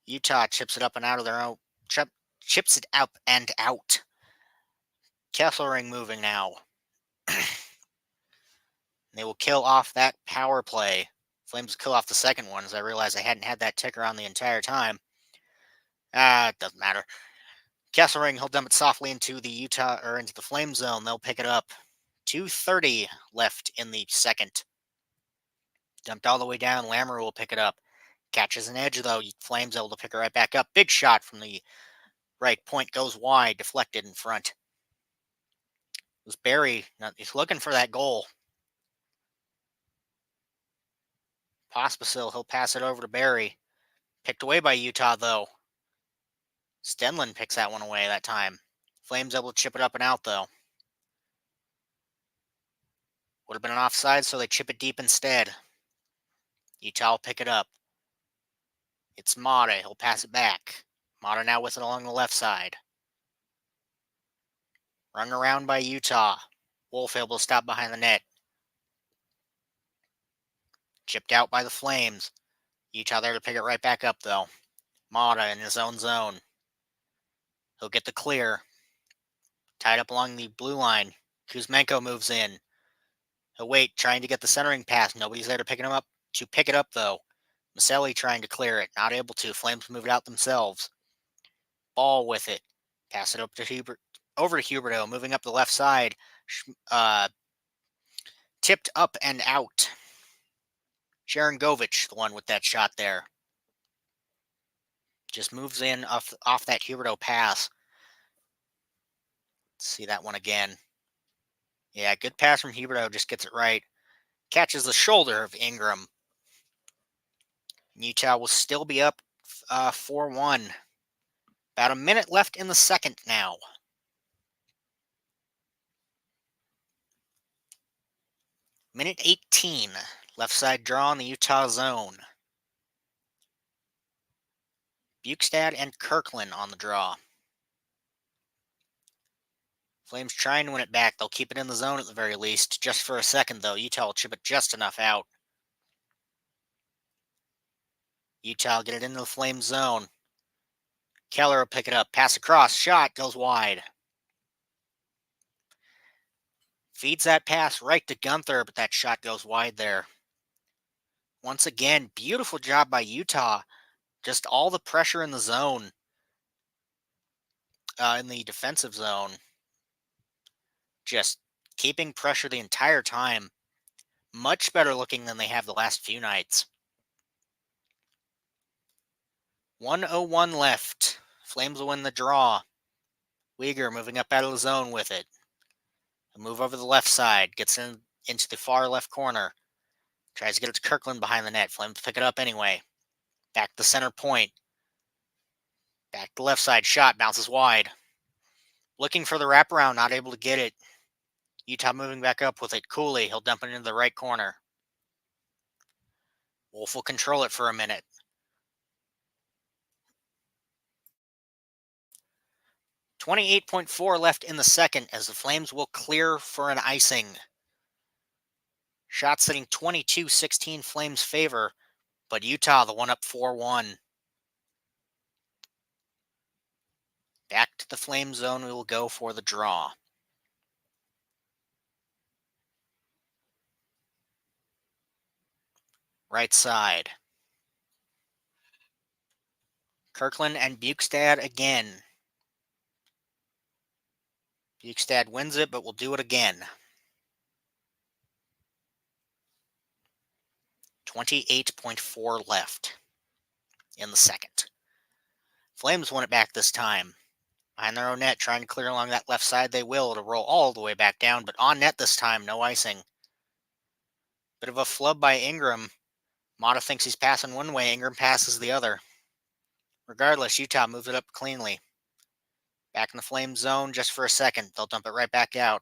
Utah chips it up and out of their own. Chips it up and out. Kesselring moving now. They will kill off that power play. Flames kill off the second one, as I realized I hadn't had that ticker on the entire time. It doesn't matter. Kesselring, he'll dump it softly into the into the Flame zone. They'll pick it up. 2:30 left in the second. Dumped all the way down. Lammer will pick it up. Catches an edge, though. Flames able to pick it right back up. Big shot from the right point. Goes wide. Deflected in front. It was Barry. He's looking for that goal. Pospisil, he'll pass it over to Barry. Picked away by Utah, though. Stenlin picks that one away that time. Flames able to chip it up and out, though. Would have been an offside, so they chip it deep instead. Utah will pick it up. It's Mata. He'll pass it back. Mata now with it along the left side. Run around by Utah. Wolf able to stop behind the net. Chipped out by the Flames. Utah there to pick it right back up, though. Mata in his own zone. He'll get the clear. Tied up along the blue line. Kuzmenko moves in. He'll wait, trying to get the centering pass. Nobody's there to pick it up, though. Maselli trying to clear it. Not able to. Flames move it out themselves. Ball with it. Pass it up to over to Huberto. Moving up the left side. Tipped up and out. Sharon Govich, the one with that shot there. Just moves in off that Huberto pass. Let's see that one again. Yeah, good pass from Huberto. Just gets it right. Catches the shoulder of Ingram. Utah will still be up 4-1. About a minute left in the second now. Minute 18. Left side draw in the Utah zone. Bukestad and Kirkland on the draw. Flames trying to win it back. They'll keep it in the zone at the very least. Just for a second, though. Utah will chip it just enough out. Utah will get it into the Flames zone. Keller will pick it up. Pass across. Shot goes wide. Feeds that pass right to Gunther, but that shot goes wide there. Once again, beautiful job by Utah. Just all the pressure in the zone. In the defensive zone. Just keeping pressure the entire time. Much better looking than they have the last few nights. 1:01 left. Flames will win the draw. Uyghur moving up out of the zone with it. A move over the left side. Gets into the far left corner. Tries to get it to Kirkland behind the net. Flames pick it up anyway. Back to the center point. Back to the left side. Shot. Bounces wide. Looking for the wraparound. Not able to get it. Utah moving back up with it. Cooley. He'll dump it into the right corner. Wolf will control it for a minute. 28.4 left in the second as the Flames will clear for an icing. Shot sitting 22-16 Flames favor, but Utah the one up 4-1. Back to the Flame zone we will go for the draw. Right side. Kirkland and Bukestad again. Bukestad wins it, but will do it again. 28.4 left in the second. Flames won it back this time. Behind their own net, trying to clear along that left side. They will to roll all the way back down, but on net this time, no icing. Bit of a flub by Ingram. Mata thinks he's passing one way. Ingram passes the other. Regardless, Utah moves it up cleanly. Back in the Flames zone just for a second. They'll dump it right back out.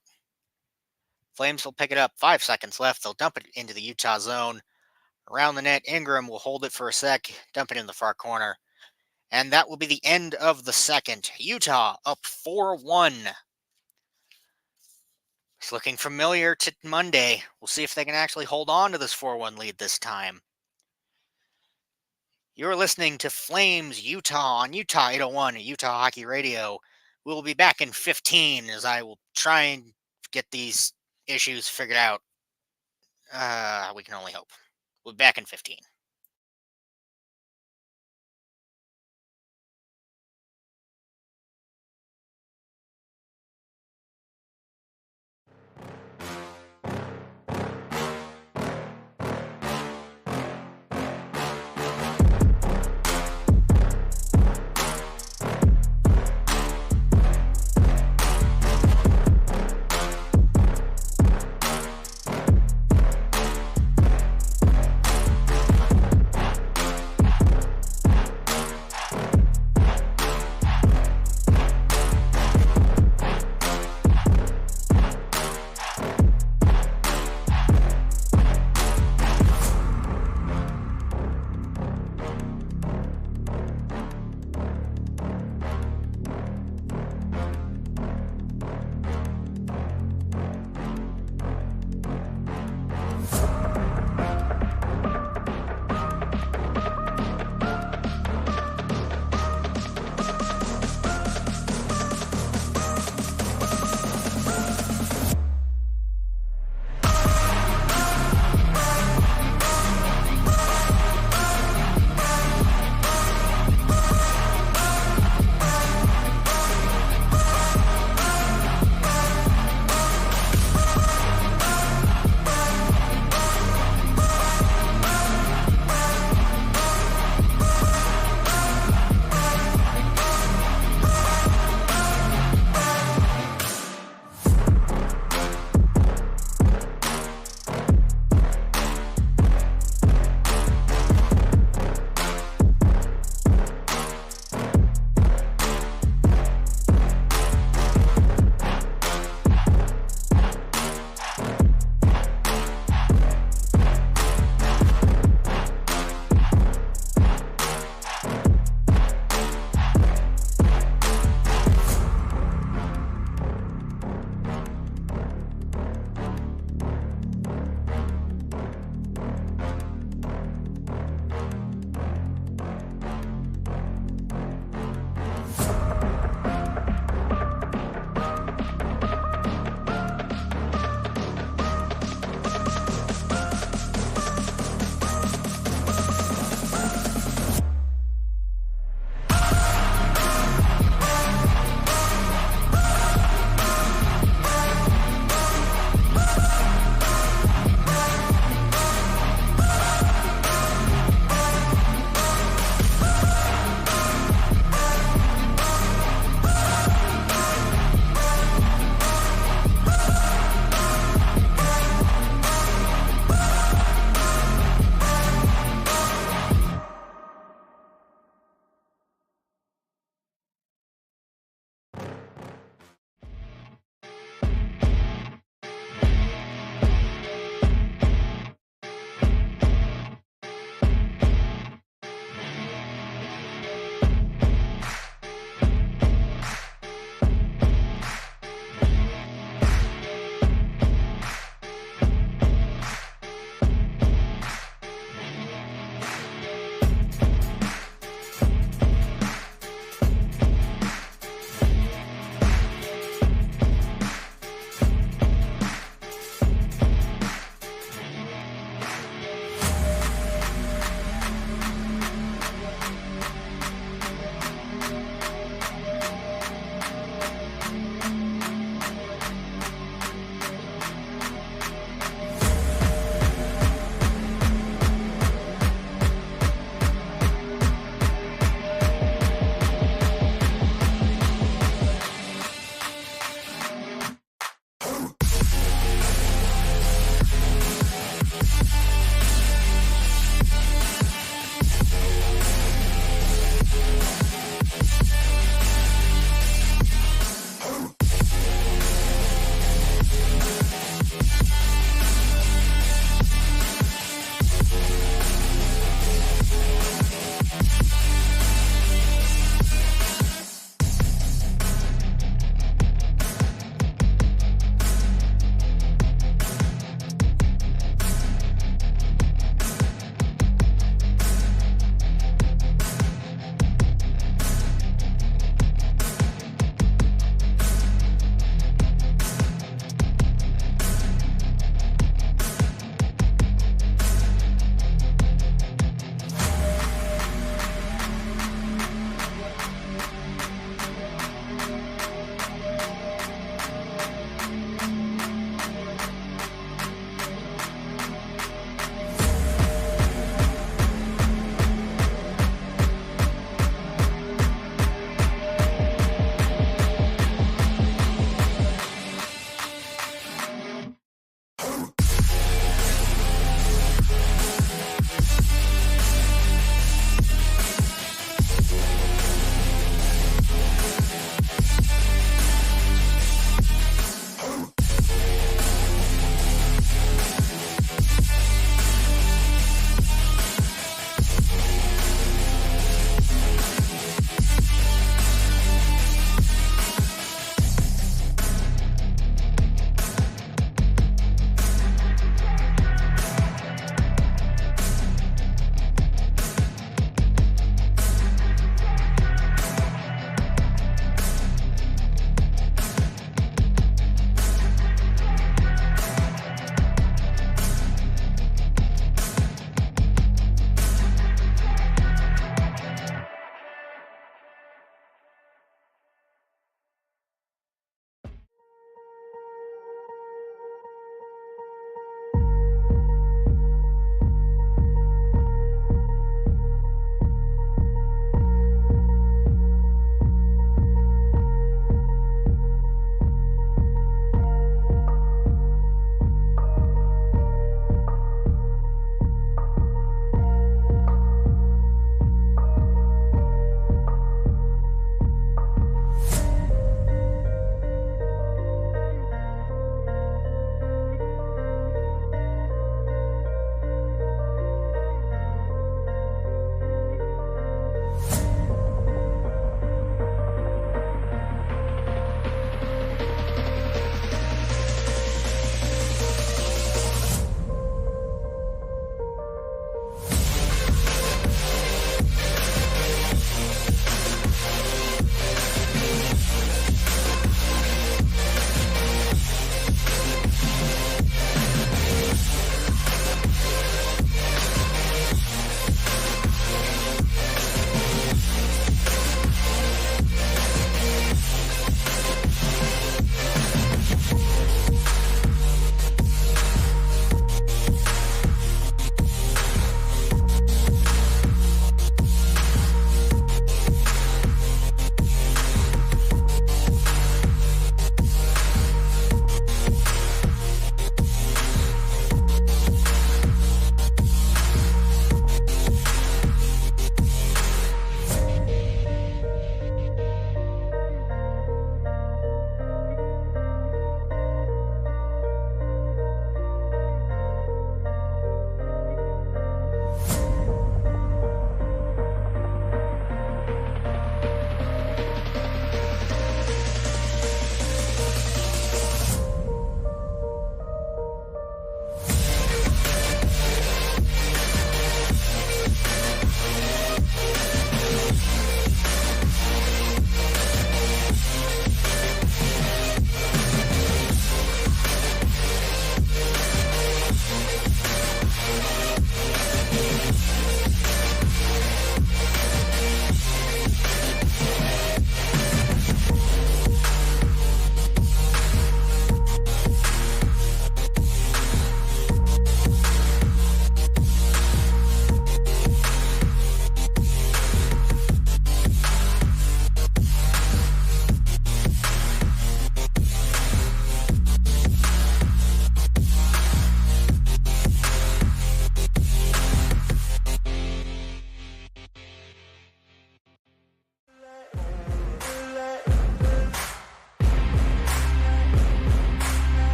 Flames will pick it up. 5 seconds left. They'll dump it into the Utah zone. Around the net, Ingram will hold it for a sec. Dump it in the far corner. And that will be the end of the second. Utah up 4-1. It's looking familiar to Monday. We'll see if they can actually hold on to this 4-1 lead this time. You're listening to Flames Utah on Utah 801 at Utah Hockey Radio. We'll be back in 15 as I will try and get these issues figured out. We can only hope. We'll be back in 15.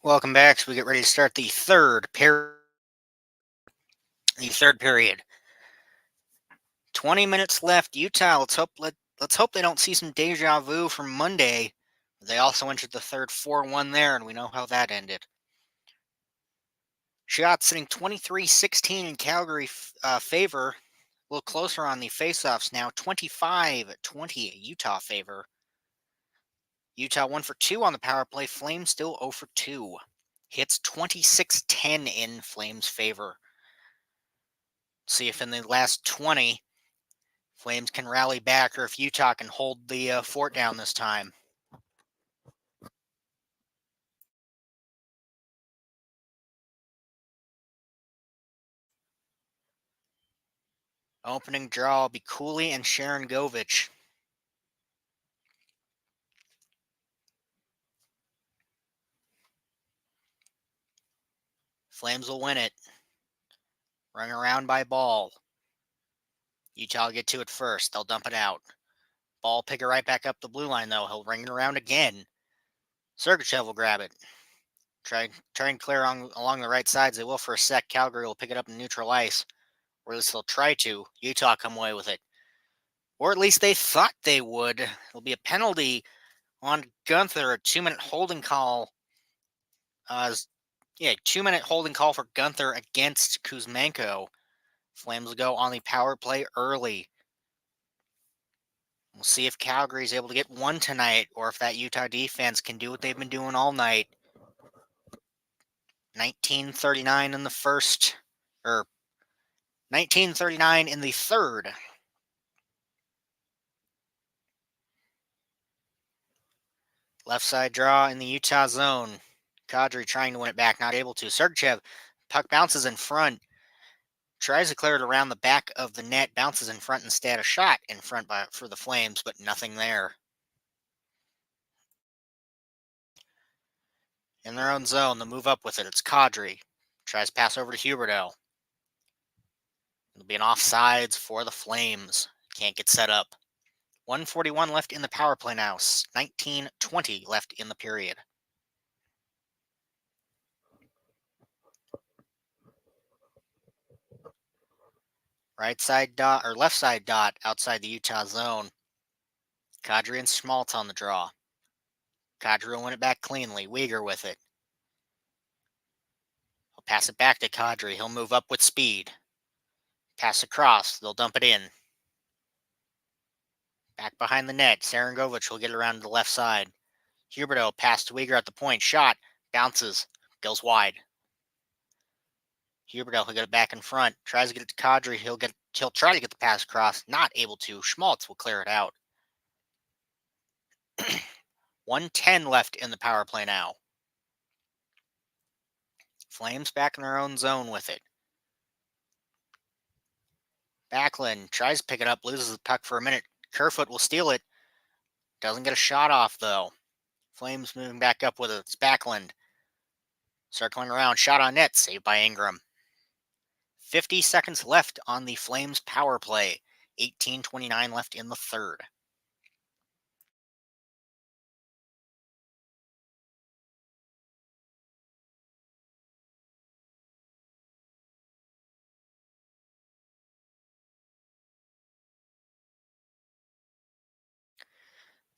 Welcome back. So we get ready to start the third period. 20 minutes left. Utah. Let's hope they don't see some deja vu from Monday. They also entered the third 4-1 there, and we know how that ended. Shots sitting 23-16 in Calgary favor. A little closer on the faceoffs now. 25-20 Utah favor. Utah 1 for 2 on the power play. Flames still 0 for 2. Hits 26-10 in Flames' favor. See if in the last 20, Flames can rally back or if Utah can hold the fort down this time. Opening draw will be Cooley and Sharon Govich. Flames will win it. Run around by Ball. Utah will get to it first. They'll dump it out. Ball pick it right back up the blue line, though. He'll ring it around again. Sergachev will grab it. Try and clear along the right sides. They will for a sec. Calgary will pick it up in neutral ice. Or at least they'll try to. Utah come away with it. Or at least they thought they would. It'll be a penalty on Gunther, a 2-minute holding call. 2-minute holding call for Gunther against Kuzmenko. Flames will go on the power play early. We'll see if Calgary is able to get one tonight, or if that Utah defense can do what they've been doing all night. 19:39 in the first, or 19:39 in the third. Left side draw in the Utah zone. Kadri trying to win it back, not able to. Sergachev, puck bounces in front. Tries to clear it around the back of the net, bounces in front instead. A shot in front for the Flames, but nothing there. In their own zone, they move up with it. It's Kadri. Tries to pass over to Huberdeau. It'll be an offsides for the Flames. Can't get set up. 1:41 left in the power play now. 19:20 left in the period. Right side dot or left side dot outside the Utah zone. Kadri and Schmaltz on the draw. Kadri will win it back cleanly. Uyghur with it. He'll pass it back to Kadri. He'll move up with speed. Pass across. They'll dump it in. Back behind the net. Sarangovich will get it around to the left side. Huberdeau pass to Uyghur at the point. Shot. Bounces. Goes wide. Huberdeau will get it back in front. Tries to get it to Kadri. He'll try to get the pass across. Not able to. Schmaltz will clear it out. 1:10 left in the power play now. Flames back in their own zone with it. Backlund tries to pick it up, loses the puck for a minute. Kerfoot will steal it. Doesn't get a shot off, though. Flames moving back up with it. It's Backlund. Circling around, shot on net, saved by Ingram. 50 seconds left on the Flames power play. 18:29 left in the third.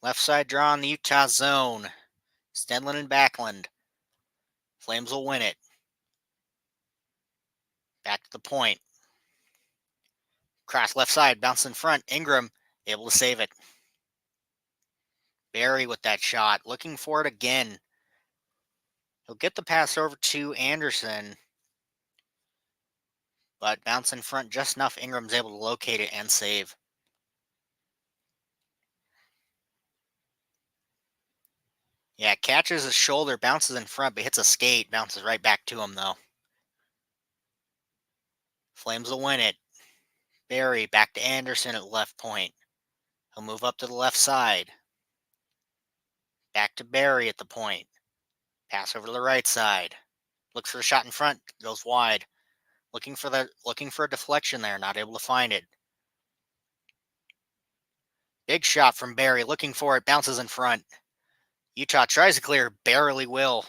Left side draw in the Utah zone. Stenlund and Backlund. Flames will win it. Back to the point. Cross left side, bounce in front. Ingram able to save it. Barry with that shot, looking for it again. He'll get the pass over to Anderson, but bounce in front just enough. Ingram's able to locate it and save. Yeah, catches his shoulder, bounces in front, but hits a skate, bounces right back to him, though. Flames will win it. Barry back to Anderson at left point. He'll move up to the left side. Back to Barry at the point. Pass over to the right side. Looks for the shot in front, goes wide. Looking for a deflection there, not able to find it. Big shot from Barry, looking for it, bounces in front. Utah tries to clear, barely will.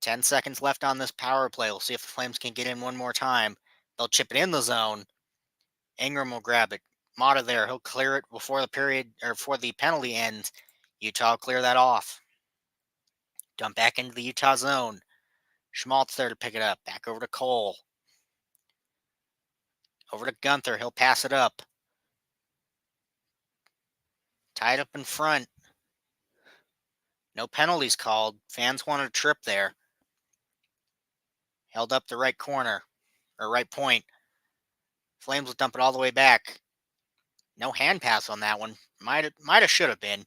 10 seconds left on this power play. We'll see if the Flames can get in one more time. They'll chip it in the zone. Ingram will grab it. Mata there. He'll clear it before the period or before the penalty ends. Utah will clear that off. Dump back into the Utah zone. Schmaltz there to pick it up. Back over to Cole. Over to Gunther. He'll pass it up. Tied up in front. No penalties called. Fans wanted a trip there. Held up the right corner. Or right point. Flames will dump it all the way back. No hand pass on that one. Might have, should have been.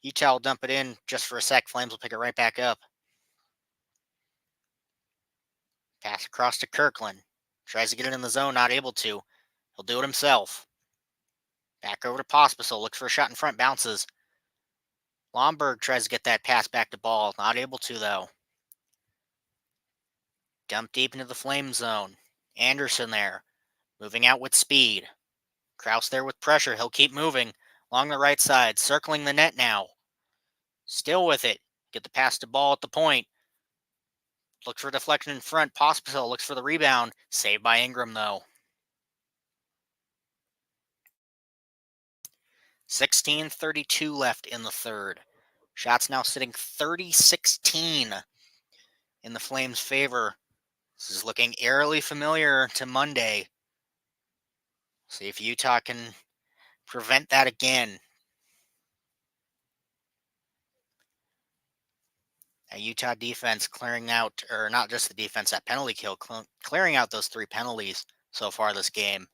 Utah will dump it in just for a sec. Flames will pick it right back up. Pass across to Kirkland. Tries to get it in the zone, not able to. He'll do it himself. Back over to Pospisil. Looks for a shot in front, bounces. Lomberg tries to get that pass back to Ball. Not able to, though. Dump deep into the Flame zone. Anderson there. Moving out with speed. Kraus there with pressure. He'll keep moving. Along the right side. Circling the net now. Still with it. Get the pass to Ball at the point. Looks for deflection in front. Pospisil looks for the rebound. Saved by Ingram, though. 16:32 left in the third. Shots now sitting 30-16 in the Flames' favor. This is looking eerily familiar to Monday. See if Utah can prevent that again. A Utah defense clearing out, or not just the defense, that penalty kill, clearing out those 3 penalties so far this game.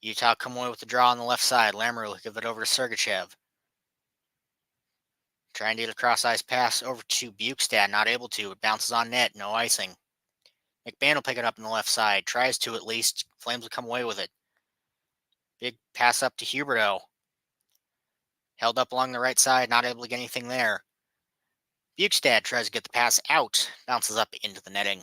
Utah come away with the draw on the left side. Lamoureux will give it over to Sergachev. Trying to get a cross-ice pass over to Bukestad. Not able to. It bounces on net. No icing. McMahon will pick it up on the left side. Tries to at least. Flames will come away with it. Big pass up to Huberto. Held up along the right side. Not able to get anything there. Bukestad tries to get the pass out. Bounces up into the netting.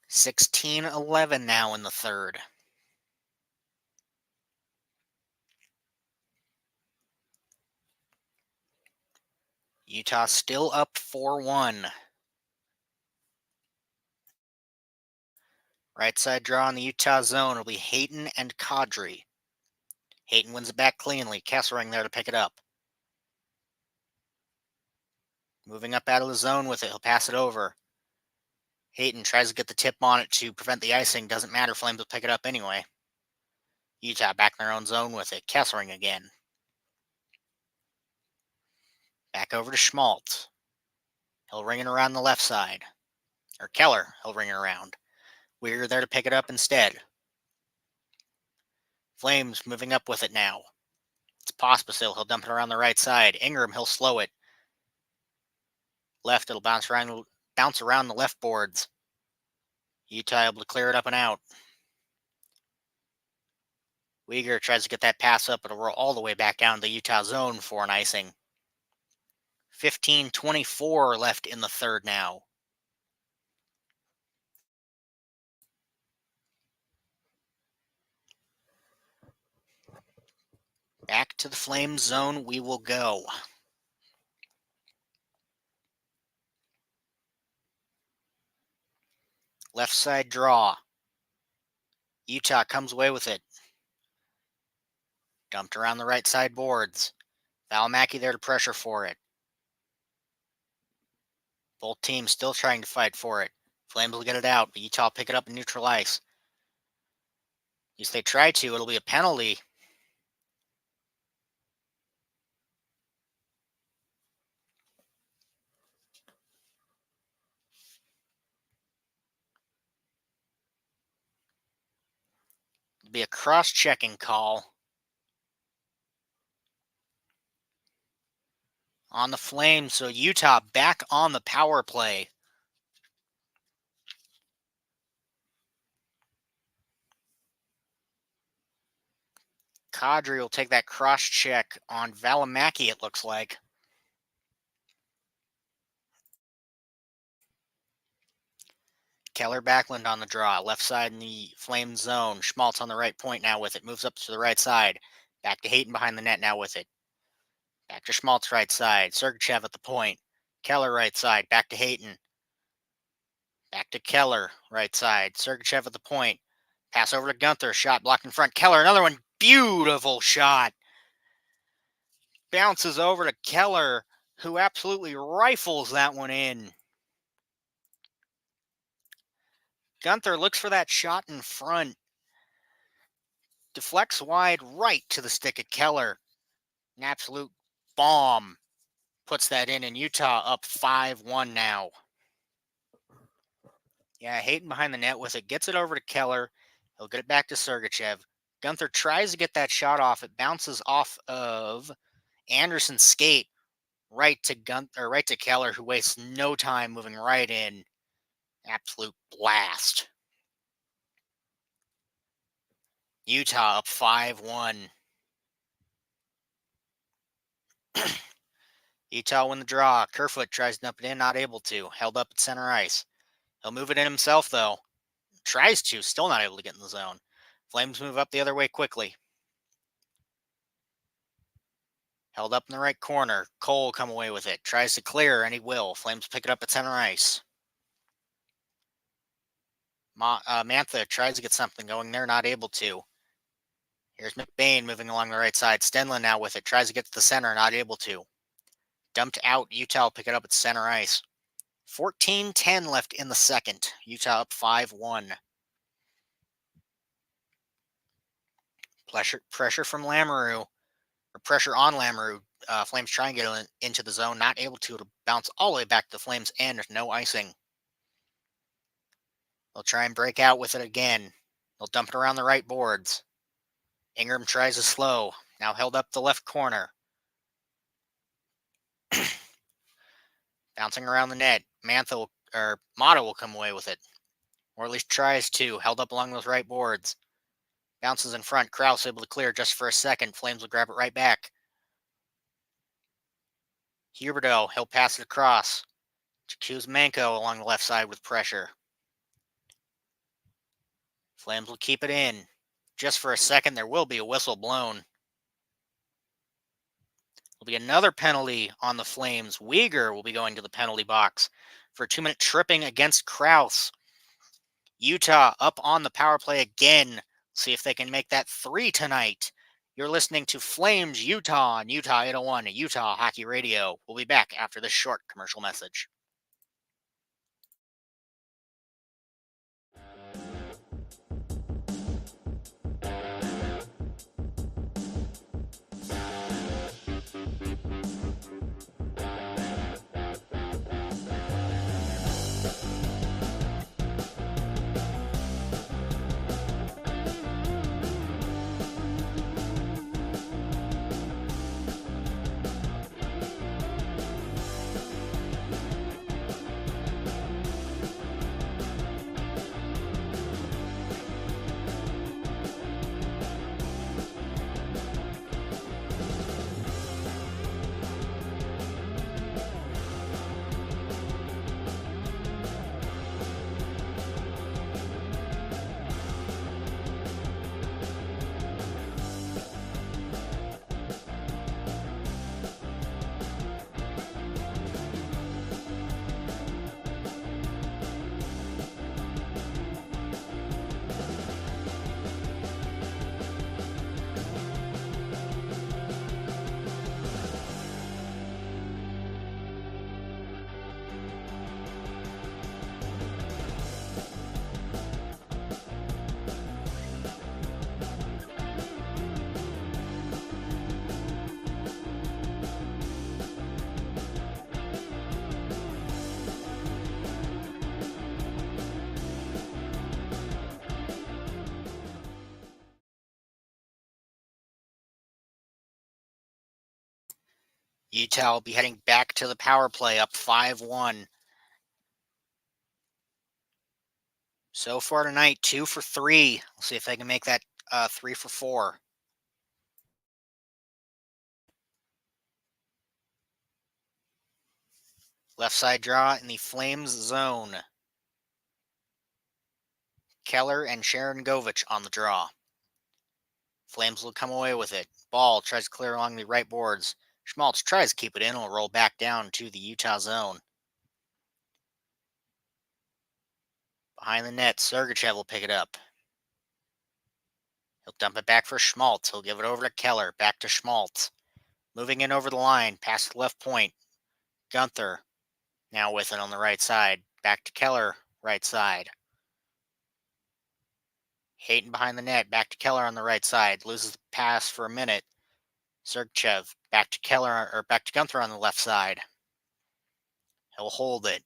(16-11) now in the third. Utah still up 4-1. Right side draw in the Utah zone will be Hayton and Kadri. Hayton wins it back cleanly. Kesselring there to pick it up. Moving up out of the zone with it. He'll pass it over. Hayton tries to get the tip on it to prevent the icing. Doesn't matter. Flames will pick it up anyway. Utah back in their own zone with it. Kesselring again. Back over to Schmaltz. He'll ring it around the left side. Or Keller, he'll ring it around. We're there to pick it up instead. Flames moving up with it now. It's Pospisil. He'll dump it around the right side. Ingram, he'll slow it. Left, it'll bounce around the left boards. Utah able to clear it up and out. Uyghur tries to get that pass up. It'll roll all the way back down to the Utah zone for an icing. 15:24 left in the third now. Back to the Flames zone we will go. Left side draw. Utah comes away with it. Dumped around the right side boards. Valimaki there to pressure for it. Both teams still trying to fight for it. Flames will get it out, but Utah pick it up in neutral ice. At least they try to. It'll be a penalty. It'll be a cross-checking call on the Flames. So Utah back on the power play. Kadri will take that cross-check on Valimaki, it looks like. Keller Backlund on the draw. Left side in the Flames zone. Schmaltz on the right point now with it. Moves up to the right side. Back to Hayton behind the net now with it. Back to Schmaltz right side. Sergachev at the point. Keller right side. Back to Hayton. Back to Keller right side. Sergachev at the point. Pass over to Gunther. Shot blocked in front. Keller, another one. Beautiful shot. Bounces over to Keller, who absolutely rifles that one in. Gunther looks for that shot in front. Deflects wide right to the stick of Keller. An absolute bomb. Puts that in, and Utah up 5-1 now. Yeah, Hayton behind the net with it. Gets it over to Keller. He'll get it back to Sergachev. Gunther tries to get that shot off. It bounces off of Anderson's skate right to Keller, who wastes no time moving right in. Absolute blast. Utah up 5-1. Utah win the draw. Kerfoot tries to dump it in, not able to. Held up at center ice. He'll move it in himself, though. Tries to, still not able to get in the zone. Flames move up the other way quickly. Held up in the right corner. Cole come away with it. Tries to clear, and he will. Flames pick it up at center ice. Mantha tries to get something going there, not able to. Here's McBain moving along the right side. Stenlin now with it. Tries to get to the center, not able to. Dumped out. Utah will pick it up at center ice. 14:10 left in the second. Utah up 5-1. Pressure from Lamoureux. Or pressure on Lamoureux. Flames try and get into the zone. Not able to. It'll bounce all the way back to the Flames and no icing. They'll try and break out with it again. They'll dump it around the right boards. Ingram tries to slow. Now held up the left corner. Bouncing around the net. Motto will come away with it. Or at least tries to. Held up along those right boards. Bounces in front. Krause able to clear just for a second. Flames will grab it right back. Huberdeau, he'll pass it across. To Kuzmenko along the left side with pressure. Flames will keep it in. Just for a second, there will be a whistle blown. There'll be another penalty on the Flames. Weegar will be going to the penalty box for a 2-minute tripping against Krause. Utah up on the power play again. See if they can make that 3 tonight. You're listening to Flames Utah on Utah 801 Utah Hockey Radio. We'll be back after this short commercial message. Utah will be heading back to the power play up 5-1. So far tonight, 2 for 3. We'll see if they can make that 3 for 4. Left side draw in the Flames zone. Keller and Sharon Govich on the draw. Flames will come away with it. Ball tries to clear along the right boards. Schmaltz tries to keep it in and will roll back down to the Utah zone. Behind the net, Sergachev will pick it up. He'll dump it back for Schmaltz. He'll give it over to Keller. Back to Schmaltz. Moving in over the line, past the left point. Gunther now with it on the right side. Back to Keller, right side. Hayton behind the net. Back to Keller on the right side. Loses the pass for a minute. Sergachev back to Keller, or back to Gunther on the left side. He'll hold it.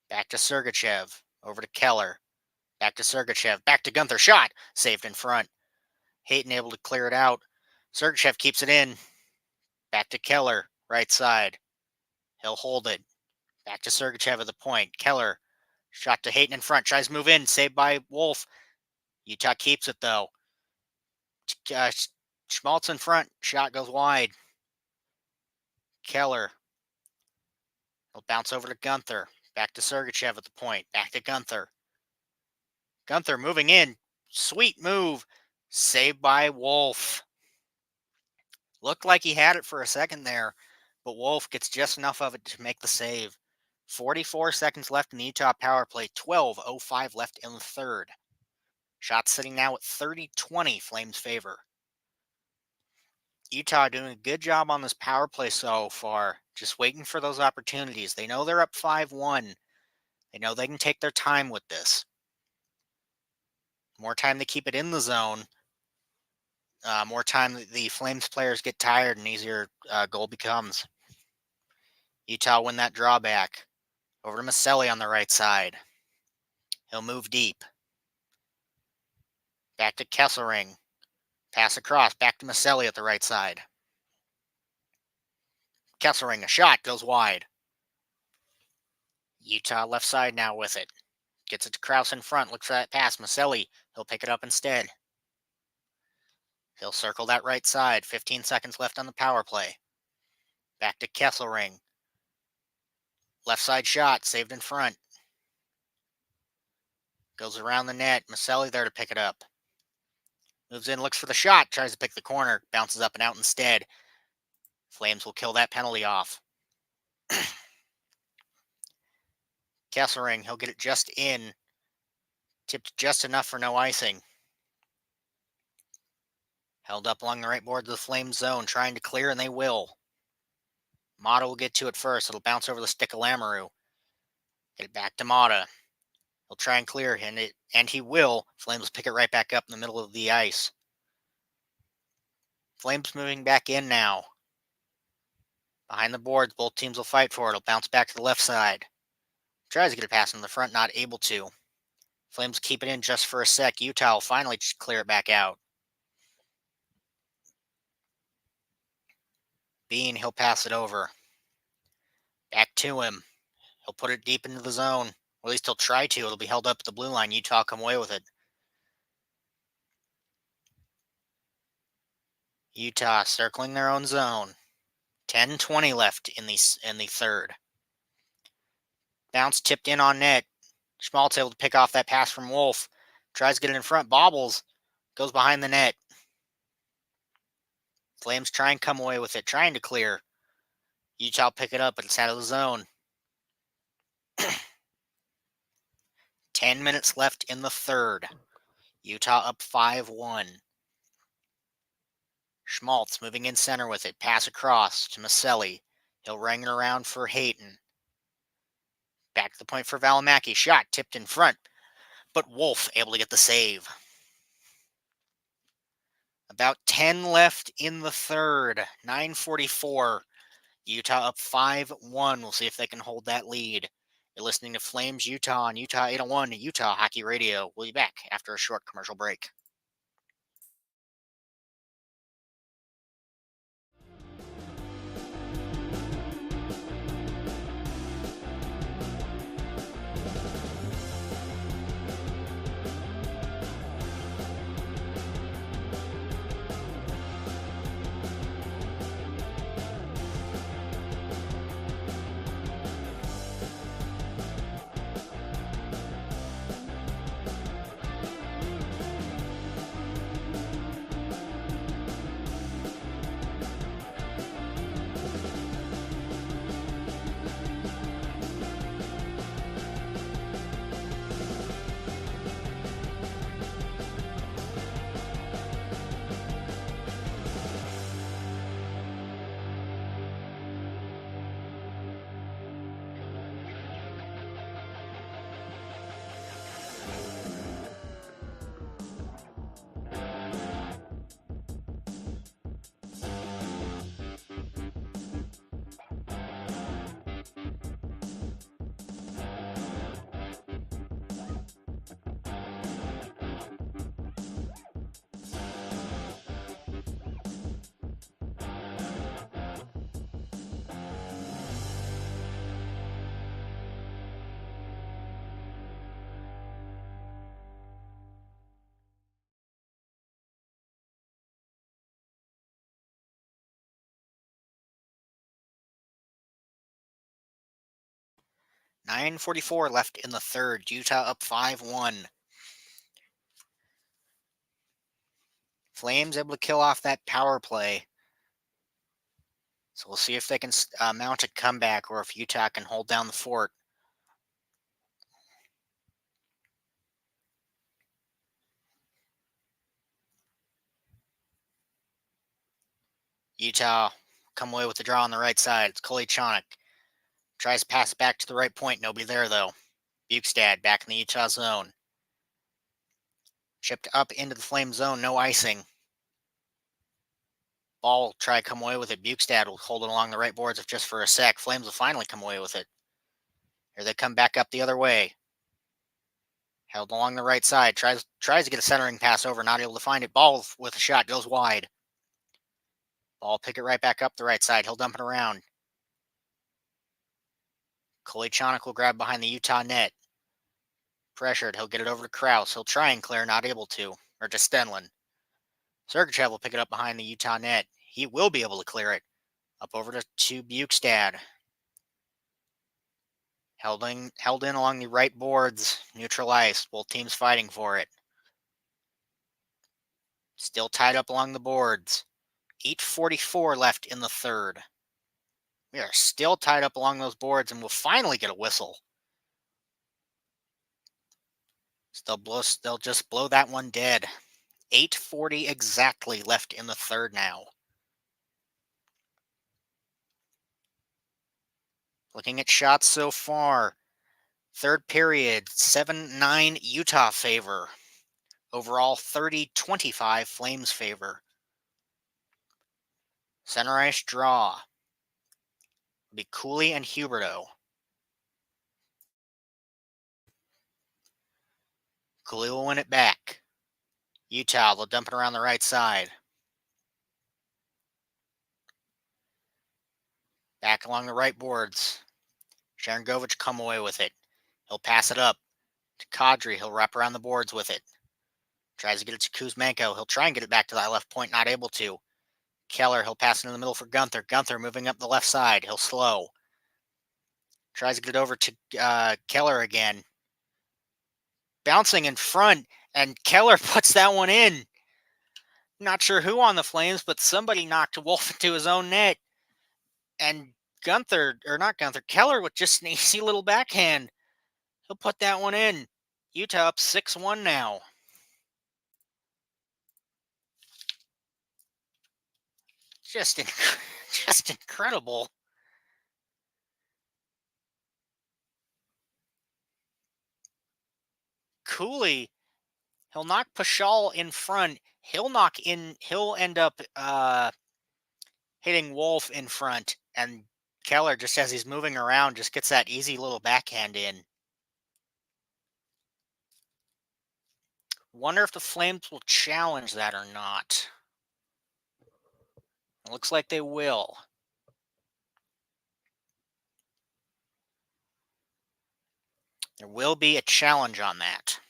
Back to Sergachev. Over to Keller. Back to Sergachev. Back to Gunther. Shot. Saved in front. Hayton able to clear it out. Sergachev keeps it in. Back to Keller. Right side. He'll hold it. Back to Sergachev at the point. Keller. Shot to Hayton in front. Tries to move in. Saved by Wolf. Utah keeps it though. Schmaltz in front. Shot goes wide. Keller. He'll bounce over to Gunther. Back to Sergachev at the point. Back to Gunther. Gunther moving in. Sweet move. Saved by Wolf. Looked like he had it for a second there, but Wolf gets just enough of it to make the save. 44 seconds left in the Utah power play. 12:05 left in the third. Shots sitting now at 30-20 Flames favor. Utah doing a good job on this power play so far. Just waiting for those opportunities. They know they're up 5-1. They know they can take their time with this. More time they keep it in the zone, more time the Flames players get tired and easier goal becomes. Utah win that drawback. Over to Maselli on the right side. He'll move deep. Back to Kesselring. Pass across. Back to Maselli at the right side. Kesselring, a shot, goes wide. Utah left side now with it. Gets it to Krause in front. Looks for that pass. Maselli, he'll pick it up instead. He'll circle that right side. 15 seconds left on the power play. Back to Kesselring. Left side shot, saved in front. Goes around the net. Maselli there to pick it up. Moves in, looks for the shot. Tries to pick the corner. Bounces up and out instead. Flames will kill that penalty off. Kesselring, he'll get it just in. Tipped just enough for no icing. Held up along the right board of the Flames zone, trying to clear, and they will. Mata will get to it first. It'll bounce over the stick of Lamoureux. Get it back to Mata. He'll try and clear, and he will. Flames will pick it right back up in the middle of the ice. Flames moving back in now. Behind the boards, both teams will fight for it. It'll bounce back to the left side. Tries to get a pass in the front, not able to. Flames keep it in just for a sec. Utah will finally clear it back out. Bean, he'll pass it over. Back to him. He'll put it deep into the zone. Or at least he'll try to. It'll be held up at the blue line. Utah come away with it. Utah circling their own zone. 10:20 left in the third. Bounce tipped in on net. Schmaltz able to pick off that pass from Wolf. Tries to get it in front. Bobbles. Goes behind the net. Flames try and come away with it. Trying to clear. Utah pick it up, but it's out of the zone. 10 minutes left in the third. Utah up 5-1. Schmaltz moving in center with it. Pass across to Maselli. He'll ring it around for Hayton. Back to the point for Valimaki. Shot tipped in front, but Wolf able to get the save. About 10 left in the third. 9:44. Utah up 5-1. We'll see if they can hold that lead. You're listening to Flames Utah on Utah 801 Utah Hockey Radio. We'll be back after a short commercial break. 9:44 left in the third. Utah up 5-1. Flames able to kill off that power play. So we'll see if they can mount a comeback or if Utah can hold down the fort. Utah come away with the draw on the right side. It's Kolyachonok. Tries to pass back to the right point. Nobody there, though. Bukestad back in the Utah zone. Chipped up into the Flame zone. No icing. Ball try to come away with it. Bukestad will hold it along the right boards if just for a sec. Flames will finally come away with it. Here they come back up the other way. Held along the right side. Tries to get a centering pass over. Not able to find it. Ball with a shot. Goes wide. Ball pick it right back up the right side. He'll dump it around. Kolyachonok will grab behind the Utah net. Pressured. He'll get it over to Krause. He'll try and clear. Not able to. Or to Stenlin. Sergachev will pick it up behind the Utah net. He will be able to clear it. Up over to Bukestad. Held in along the right boards. Neutral ice. Both teams fighting for it. Still tied up along the boards. 8:44 left in the third. We are still tied up along those boards and we'll finally get a whistle. They'll just blow that one dead. 8:40 exactly left in the third now. Looking at shots so far. Third period, 7-9 Utah favor. Overall, 30-25 Flames favor. Center ice draw. It'll be Cooley and Huberto. Cooley will win it back. Utah, they'll dump it around the right side. Back along the right boards. Sharangovich come away with it. He'll pass it up to Kadri. He'll wrap around the boards with it. Tries to get it to Kuzmenko. He'll try and get it back to that left point. Not able to. Keller, he'll pass it in the middle for Gunther. Gunther moving up the left side. He'll slow. Tries to get it over to Keller again. Bouncing in front, and Keller puts that one in. Not sure who on the Flames, but somebody knocked Wolf into his own net. And Keller with just an easy little backhand. He'll put that one in. Utah up 6-1 now. Just incredible. Cooley, he'll knock Paschal in front. He'll end up hitting Wolf in front. And Keller, just as he's moving around, just gets that easy little backhand in. Wonder if the Flames will challenge that or not. It looks like they will. There will be a challenge on that.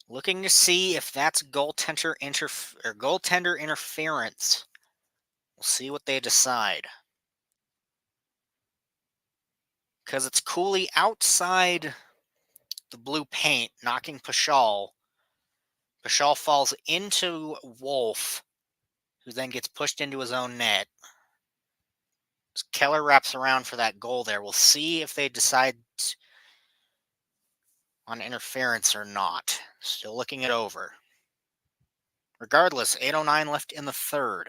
Looking to see if that's goaltender interference. We'll see what they decide. Because it's Cooley outside the blue paint, knocking Paschal. Paschal falls into Wolf, who then gets pushed into his own net. Keller wraps around for that goal there. We'll see if they decide on interference or not. Still looking it over. Regardless, 8:09 left in the third.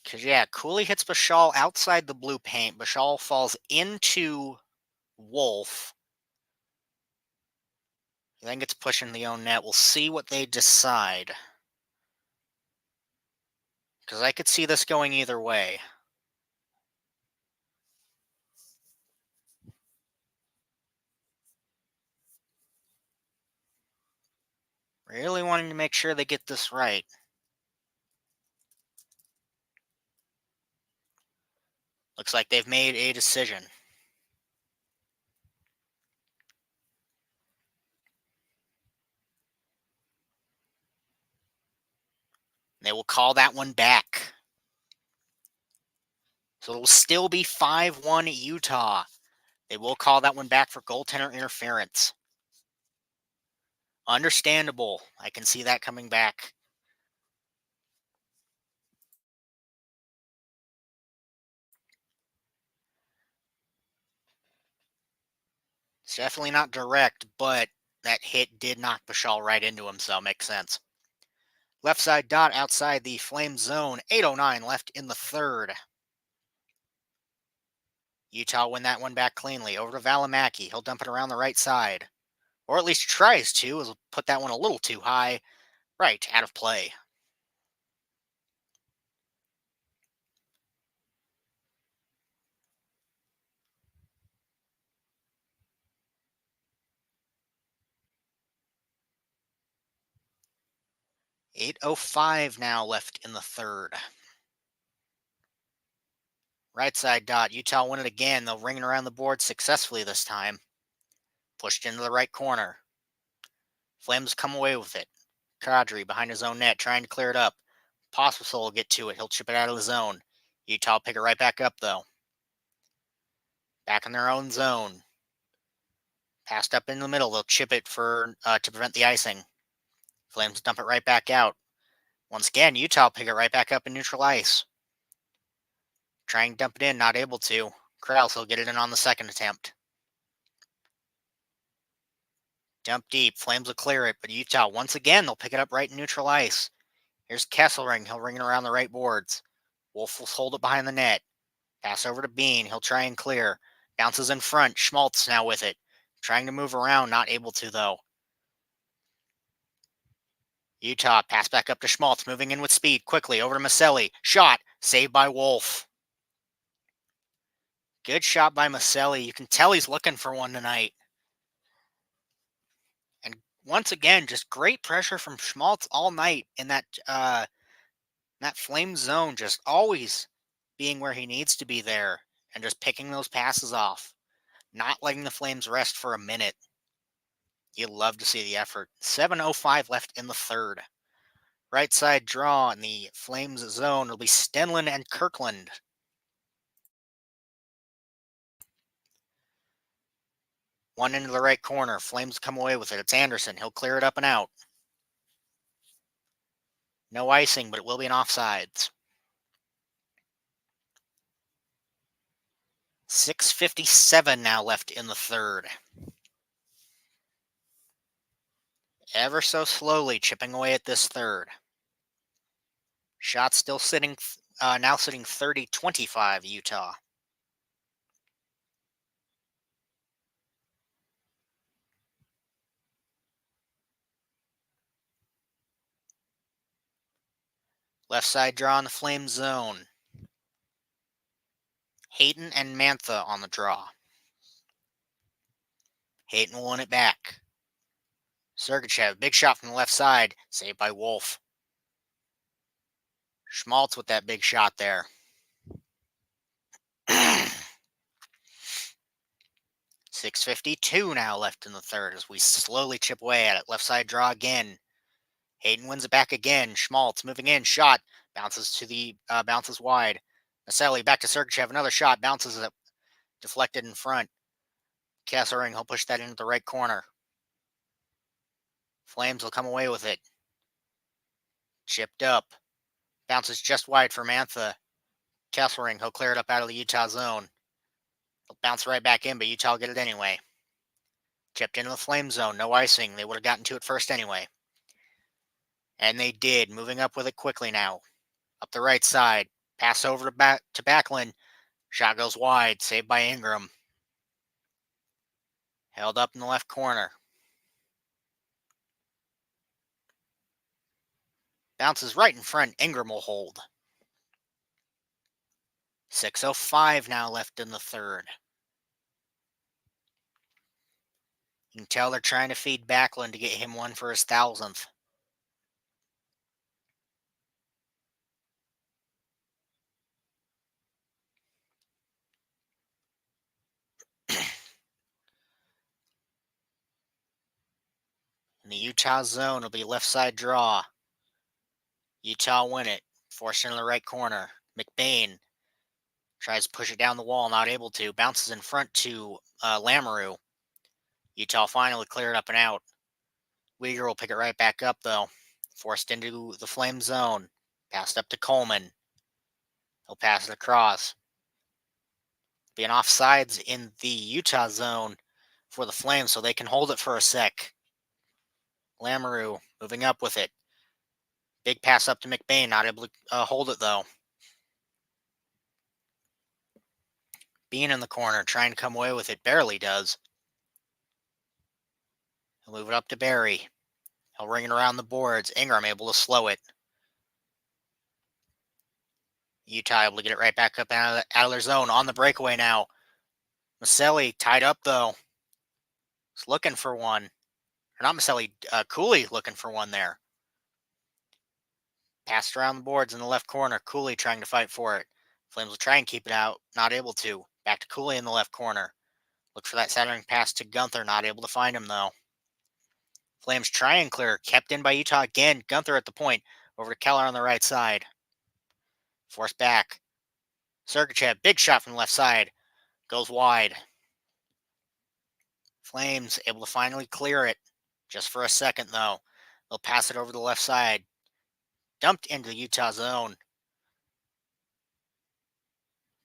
Because, yeah, Cooley hits Paschal outside the blue paint. Paschal falls into Wolf. He then gets pushed into the own net. We'll see what they decide. Because I could see this going either way. Really wanting to make sure they get this right. Looks like they've made a decision. They will call that one back. So it will still be 5-1 Utah. They will call that one back for goaltender interference. Understandable. I can see that coming back. It's definitely not direct, but that hit did knock Bashal right into him, so it makes sense. Left side dot outside the Flame zone. 8:09 left in the third. Utah win that one back cleanly. Over to Valimaki. He'll dump it around the right side. Or at least tries to. He'll put that one a little too high. Right, out of play. .805 now left in the third. Right side dot. Utah win it again. They'll ring it around the board successfully this time. Pushed into the right corner. Flames come away with it. Kadri behind his own net, trying to clear it up. Pospisil will get to it. He'll chip it out of the zone. Utah pick it right back up, though. Back in their own zone. Passed up in the middle. They'll chip it to prevent the icing. Flames dump it right back out. Once again, Utah pick it right back up in neutral ice. Trying to dump it in, not able to. Krause will get it in on the second attempt. Dump deep. Flames will clear it, but Utah, once again, they'll pick it up right in neutral ice. Here's Kesselring. He'll ring it around the right boards. Wolf will hold it behind the net. Pass over to Bean. He'll try and clear. Bounces in front. Schmaltz now with it. Trying to move around. Not able to, though. Utah pass back up to Schmaltz. Moving in with speed. Quickly over to Maselli. Shot. Saved by Wolf. Good shot by Maselli. You can tell he's looking for one tonight. And once again, just great pressure from Schmaltz all night in that flame zone. Just always being where he needs to be there. And just picking those passes off. Not letting the Flames rest for a minute. You'd love to see the effort. 7:05 left in the third. Right side draw in the Flames zone will be Stenlund and Kirkland. One into the right corner. Flames come away with it. It's Anderson. He'll clear it up and out. No icing, but it will be an offsides. 6:57 now left in the third. Ever so slowly chipping away at this third. Shot still sitting, now sitting 30-25 Utah. Left side draw in the Flame zone. Hayton and Mantha on the draw. Hayton will win it back. Sergachev, big shot from the left side, saved by Wolf. Schmaltz with that big shot there. 6:52 now left in the third as we slowly chip away at it. Left side draw again. Hayden wins it back again. Schmaltz moving in, shot, bounces wide. Maselli back to Sergachev, another shot, bounces it, deflected in front. Kesselring, he'll push that into the right corner. Flames will come away with it. Chipped up. Bounces just wide for Mantha. Kesselring, he'll clear it up out of the Utah zone. He'll bounce right back in, but Utah will get it anyway. Chipped into the Flame zone. No icing. They would have gotten to it first anyway. And they did. Moving up with it quickly now. Up the right side. Pass over to Backlund. Shot goes wide. Saved by Ingram. Held up in the left corner. Bounces right in front. Ingram will hold. 6:05 now left in the third. You can tell they're trying to feed Backlund to get him one for his 1,000th. the Utah zone. It'll be left side draw. Utah win it. Forced into the right corner. McBain tries to push it down the wall, not able to. Bounces in front to Lamoureux. Utah finally cleared up and out. Uyghur will pick it right back up, though. Forced into the Flame zone. Passed up to Coleman. He'll pass it across. Being offsides in the Utah zone for the Flames, so they can hold it for a sec. Lamoureux moving up with it. Big pass up to McBain, not able to hold it, though. Bean in the corner, trying to come away with it. Barely does. He'll move it up to Barry. He'll ring it around the boards. Ingram able to slow it. Utah able to get it right back up out of their zone. On the breakaway now. Maselli tied up, though. He's looking for one. Or not Maselli, Cooley looking for one there. Passed around the boards in the left corner. Cooley trying to fight for it. Flames will try and keep it out. Not able to. Back to Cooley in the left corner. Look for that centering pass to Gunther. Not able to find him, though. Flames try and clear. Kept in by Utah again. Gunther at the point. Over to Keller on the right side. Forced back. Sergachev, big shot from the left side. Goes wide. Flames able to finally clear it. Just for a second, though. They'll pass it over the left side. Dumped into the Utah zone.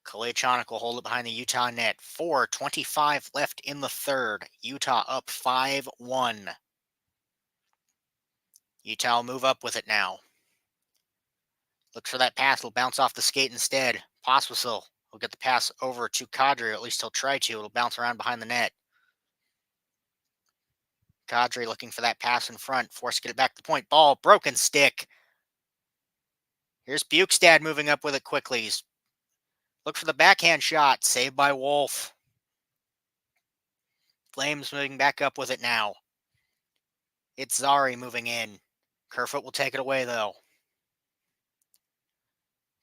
Kolechonik will hold it behind the Utah net. 4:25 left in the third. Utah up 5-1. Utah will move up with it now. Looks for that pass. It'll bounce off the skate instead. Pospisil will get the pass over to Kadri, or at least he'll try to. It'll bounce around behind the net. Kadri looking for that pass in front. Forced to get it back to the point. Ball, broken stick. Here's Bukestad moving up with it quickly. Look for the backhand shot. Saved by Wolf. Flames moving back up with it now. It's Zari moving in. Kerfoot will take it away, though.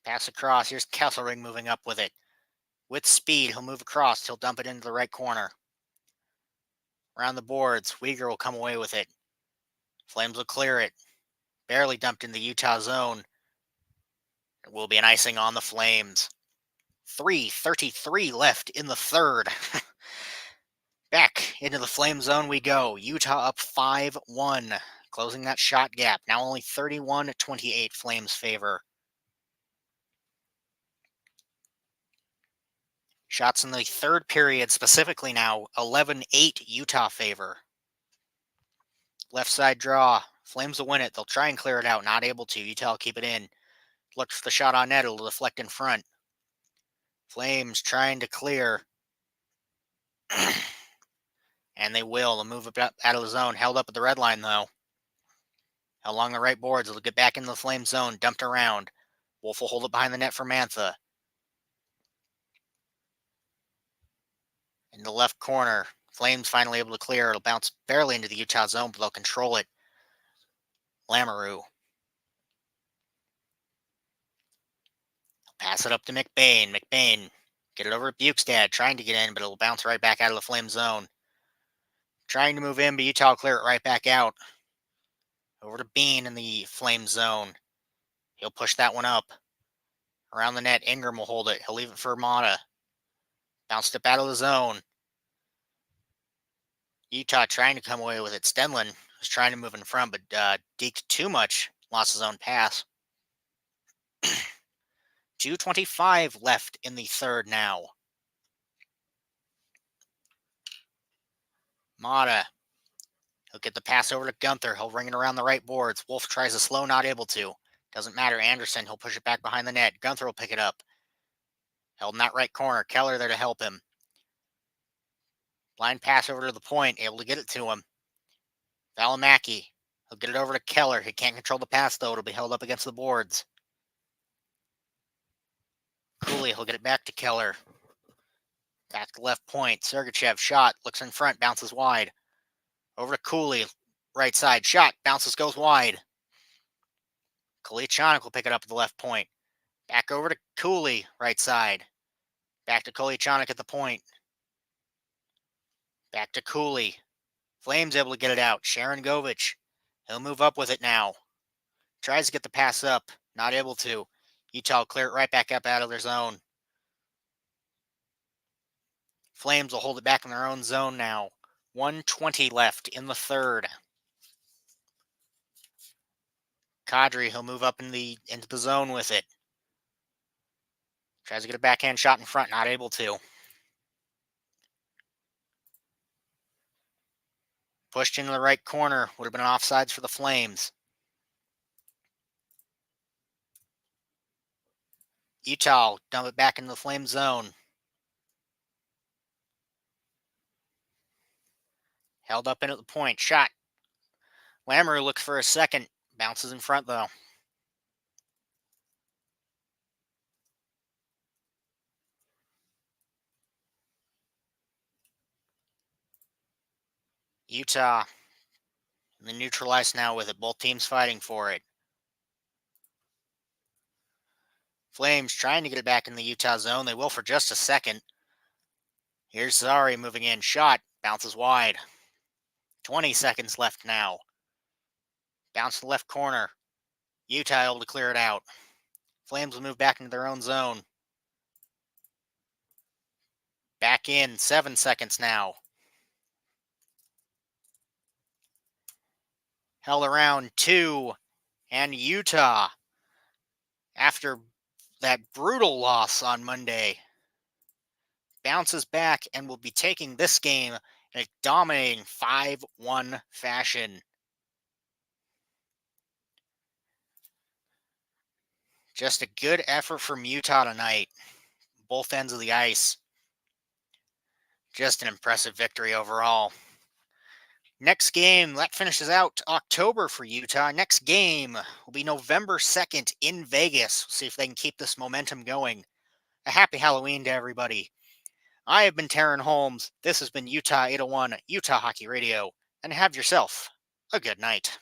Pass across. Here's Kesselring moving up with it. With speed, he'll move across. He'll dump it into the right corner. Around the boards, Uyghur will come away with it. Flames will clear it. Barely dumped in the Utah zone. It will be an icing on the Flames. 3:33 left in the third. Back into the Flame zone we go. Utah up 5-1. Closing that shot gap. Now only 31-28 Flames favor. Shots in the third period, specifically now, 11-8 Utah favor. Left side draw. Flames will win it. They'll try and clear it out. Not able to. Utah will keep it in. Looks for the shot on net. It'll deflect in front. Flames trying to clear. And they will. They'll move it out of the zone. Held up at the red line, though. Along the right boards. They'll get back into the Flame zone. Dumped around. Wolf will hold it behind the net for Mantha. In the left corner. Flames finally able to clear. It'll bounce barely into the Utah zone, but they'll control it. Lamoureux. Pass it up to McBain. McBain. Get it over at Bukestad. Trying to get in, but it'll bounce right back out of the Flame zone. Trying to move in, but Utah will clear it right back out. Over to Bean in the Flame zone. He'll push that one up. Around the net, Ingram will hold it. He'll leave it for Mata. Bounced up out of the zone. Utah trying to come away with it. Stenlin was trying to move in front, but deked too much. Lost his own pass. 2:25 left in the third now. Mata. He'll get the pass over to Gunther. He'll ring it around the right boards. Wolf tries to slow, not able to. Doesn't matter. Anderson, he'll push it back behind the net. Gunther will pick it up. Held in that right corner. Keller there to help him. Blind pass over to the point. Able to get it to him. Valimaki. He'll get it over to Keller. He can't control the pass, though. It'll be held up against the boards. Cooley, he'll get it back to Keller. Back to left point. Sergachev shot. Looks in front. Bounces wide. Over to Cooley. Right side. Shot. Bounces, goes wide. Kolechonik will pick it up at the left point. Back over to Cooley. Right side. Back to Kolechonik at the point. Back to Cooley. Flames able to get it out. Sharangovich. He'll move up with it now. Tries to get the pass up. Not able to. Utah will clear it right back up out of their zone. Flames will hold it back in their own zone now. 1:20 left in the third. Kadri, he'll move up into the zone with it. Tries to get a backhand shot in front, not able to. Pushed into the right corner, would have been an offsides for the Flames. Utah dump it back into the Flame zone. Held up in at the point, shot. Lamoureux looks for a second, bounces in front though. Utah, the neutralized now with it, both teams fighting for it. Flames trying to get it back in the Utah zone, they will for just a second. Here's Zari moving in, shot, bounces wide. 20 seconds left now. Bounce to the left corner. Utah able to clear it out. Flames will move back into their own zone. Back in, 7 seconds now. Held around 2. And Utah, after that brutal loss on Monday, bounces back and will be taking this game in a dominating 5-1 fashion. Just a good effort from Utah tonight. Both ends of the ice. Just an impressive victory overall. Next game, that finishes out October for Utah. Next game will be November 2nd in Vegas. See if they can keep this momentum going. A happy Halloween to everybody. I have been Taryn Holmes. This has been Utah 801, Utah Hockey Radio, and have yourself a good night.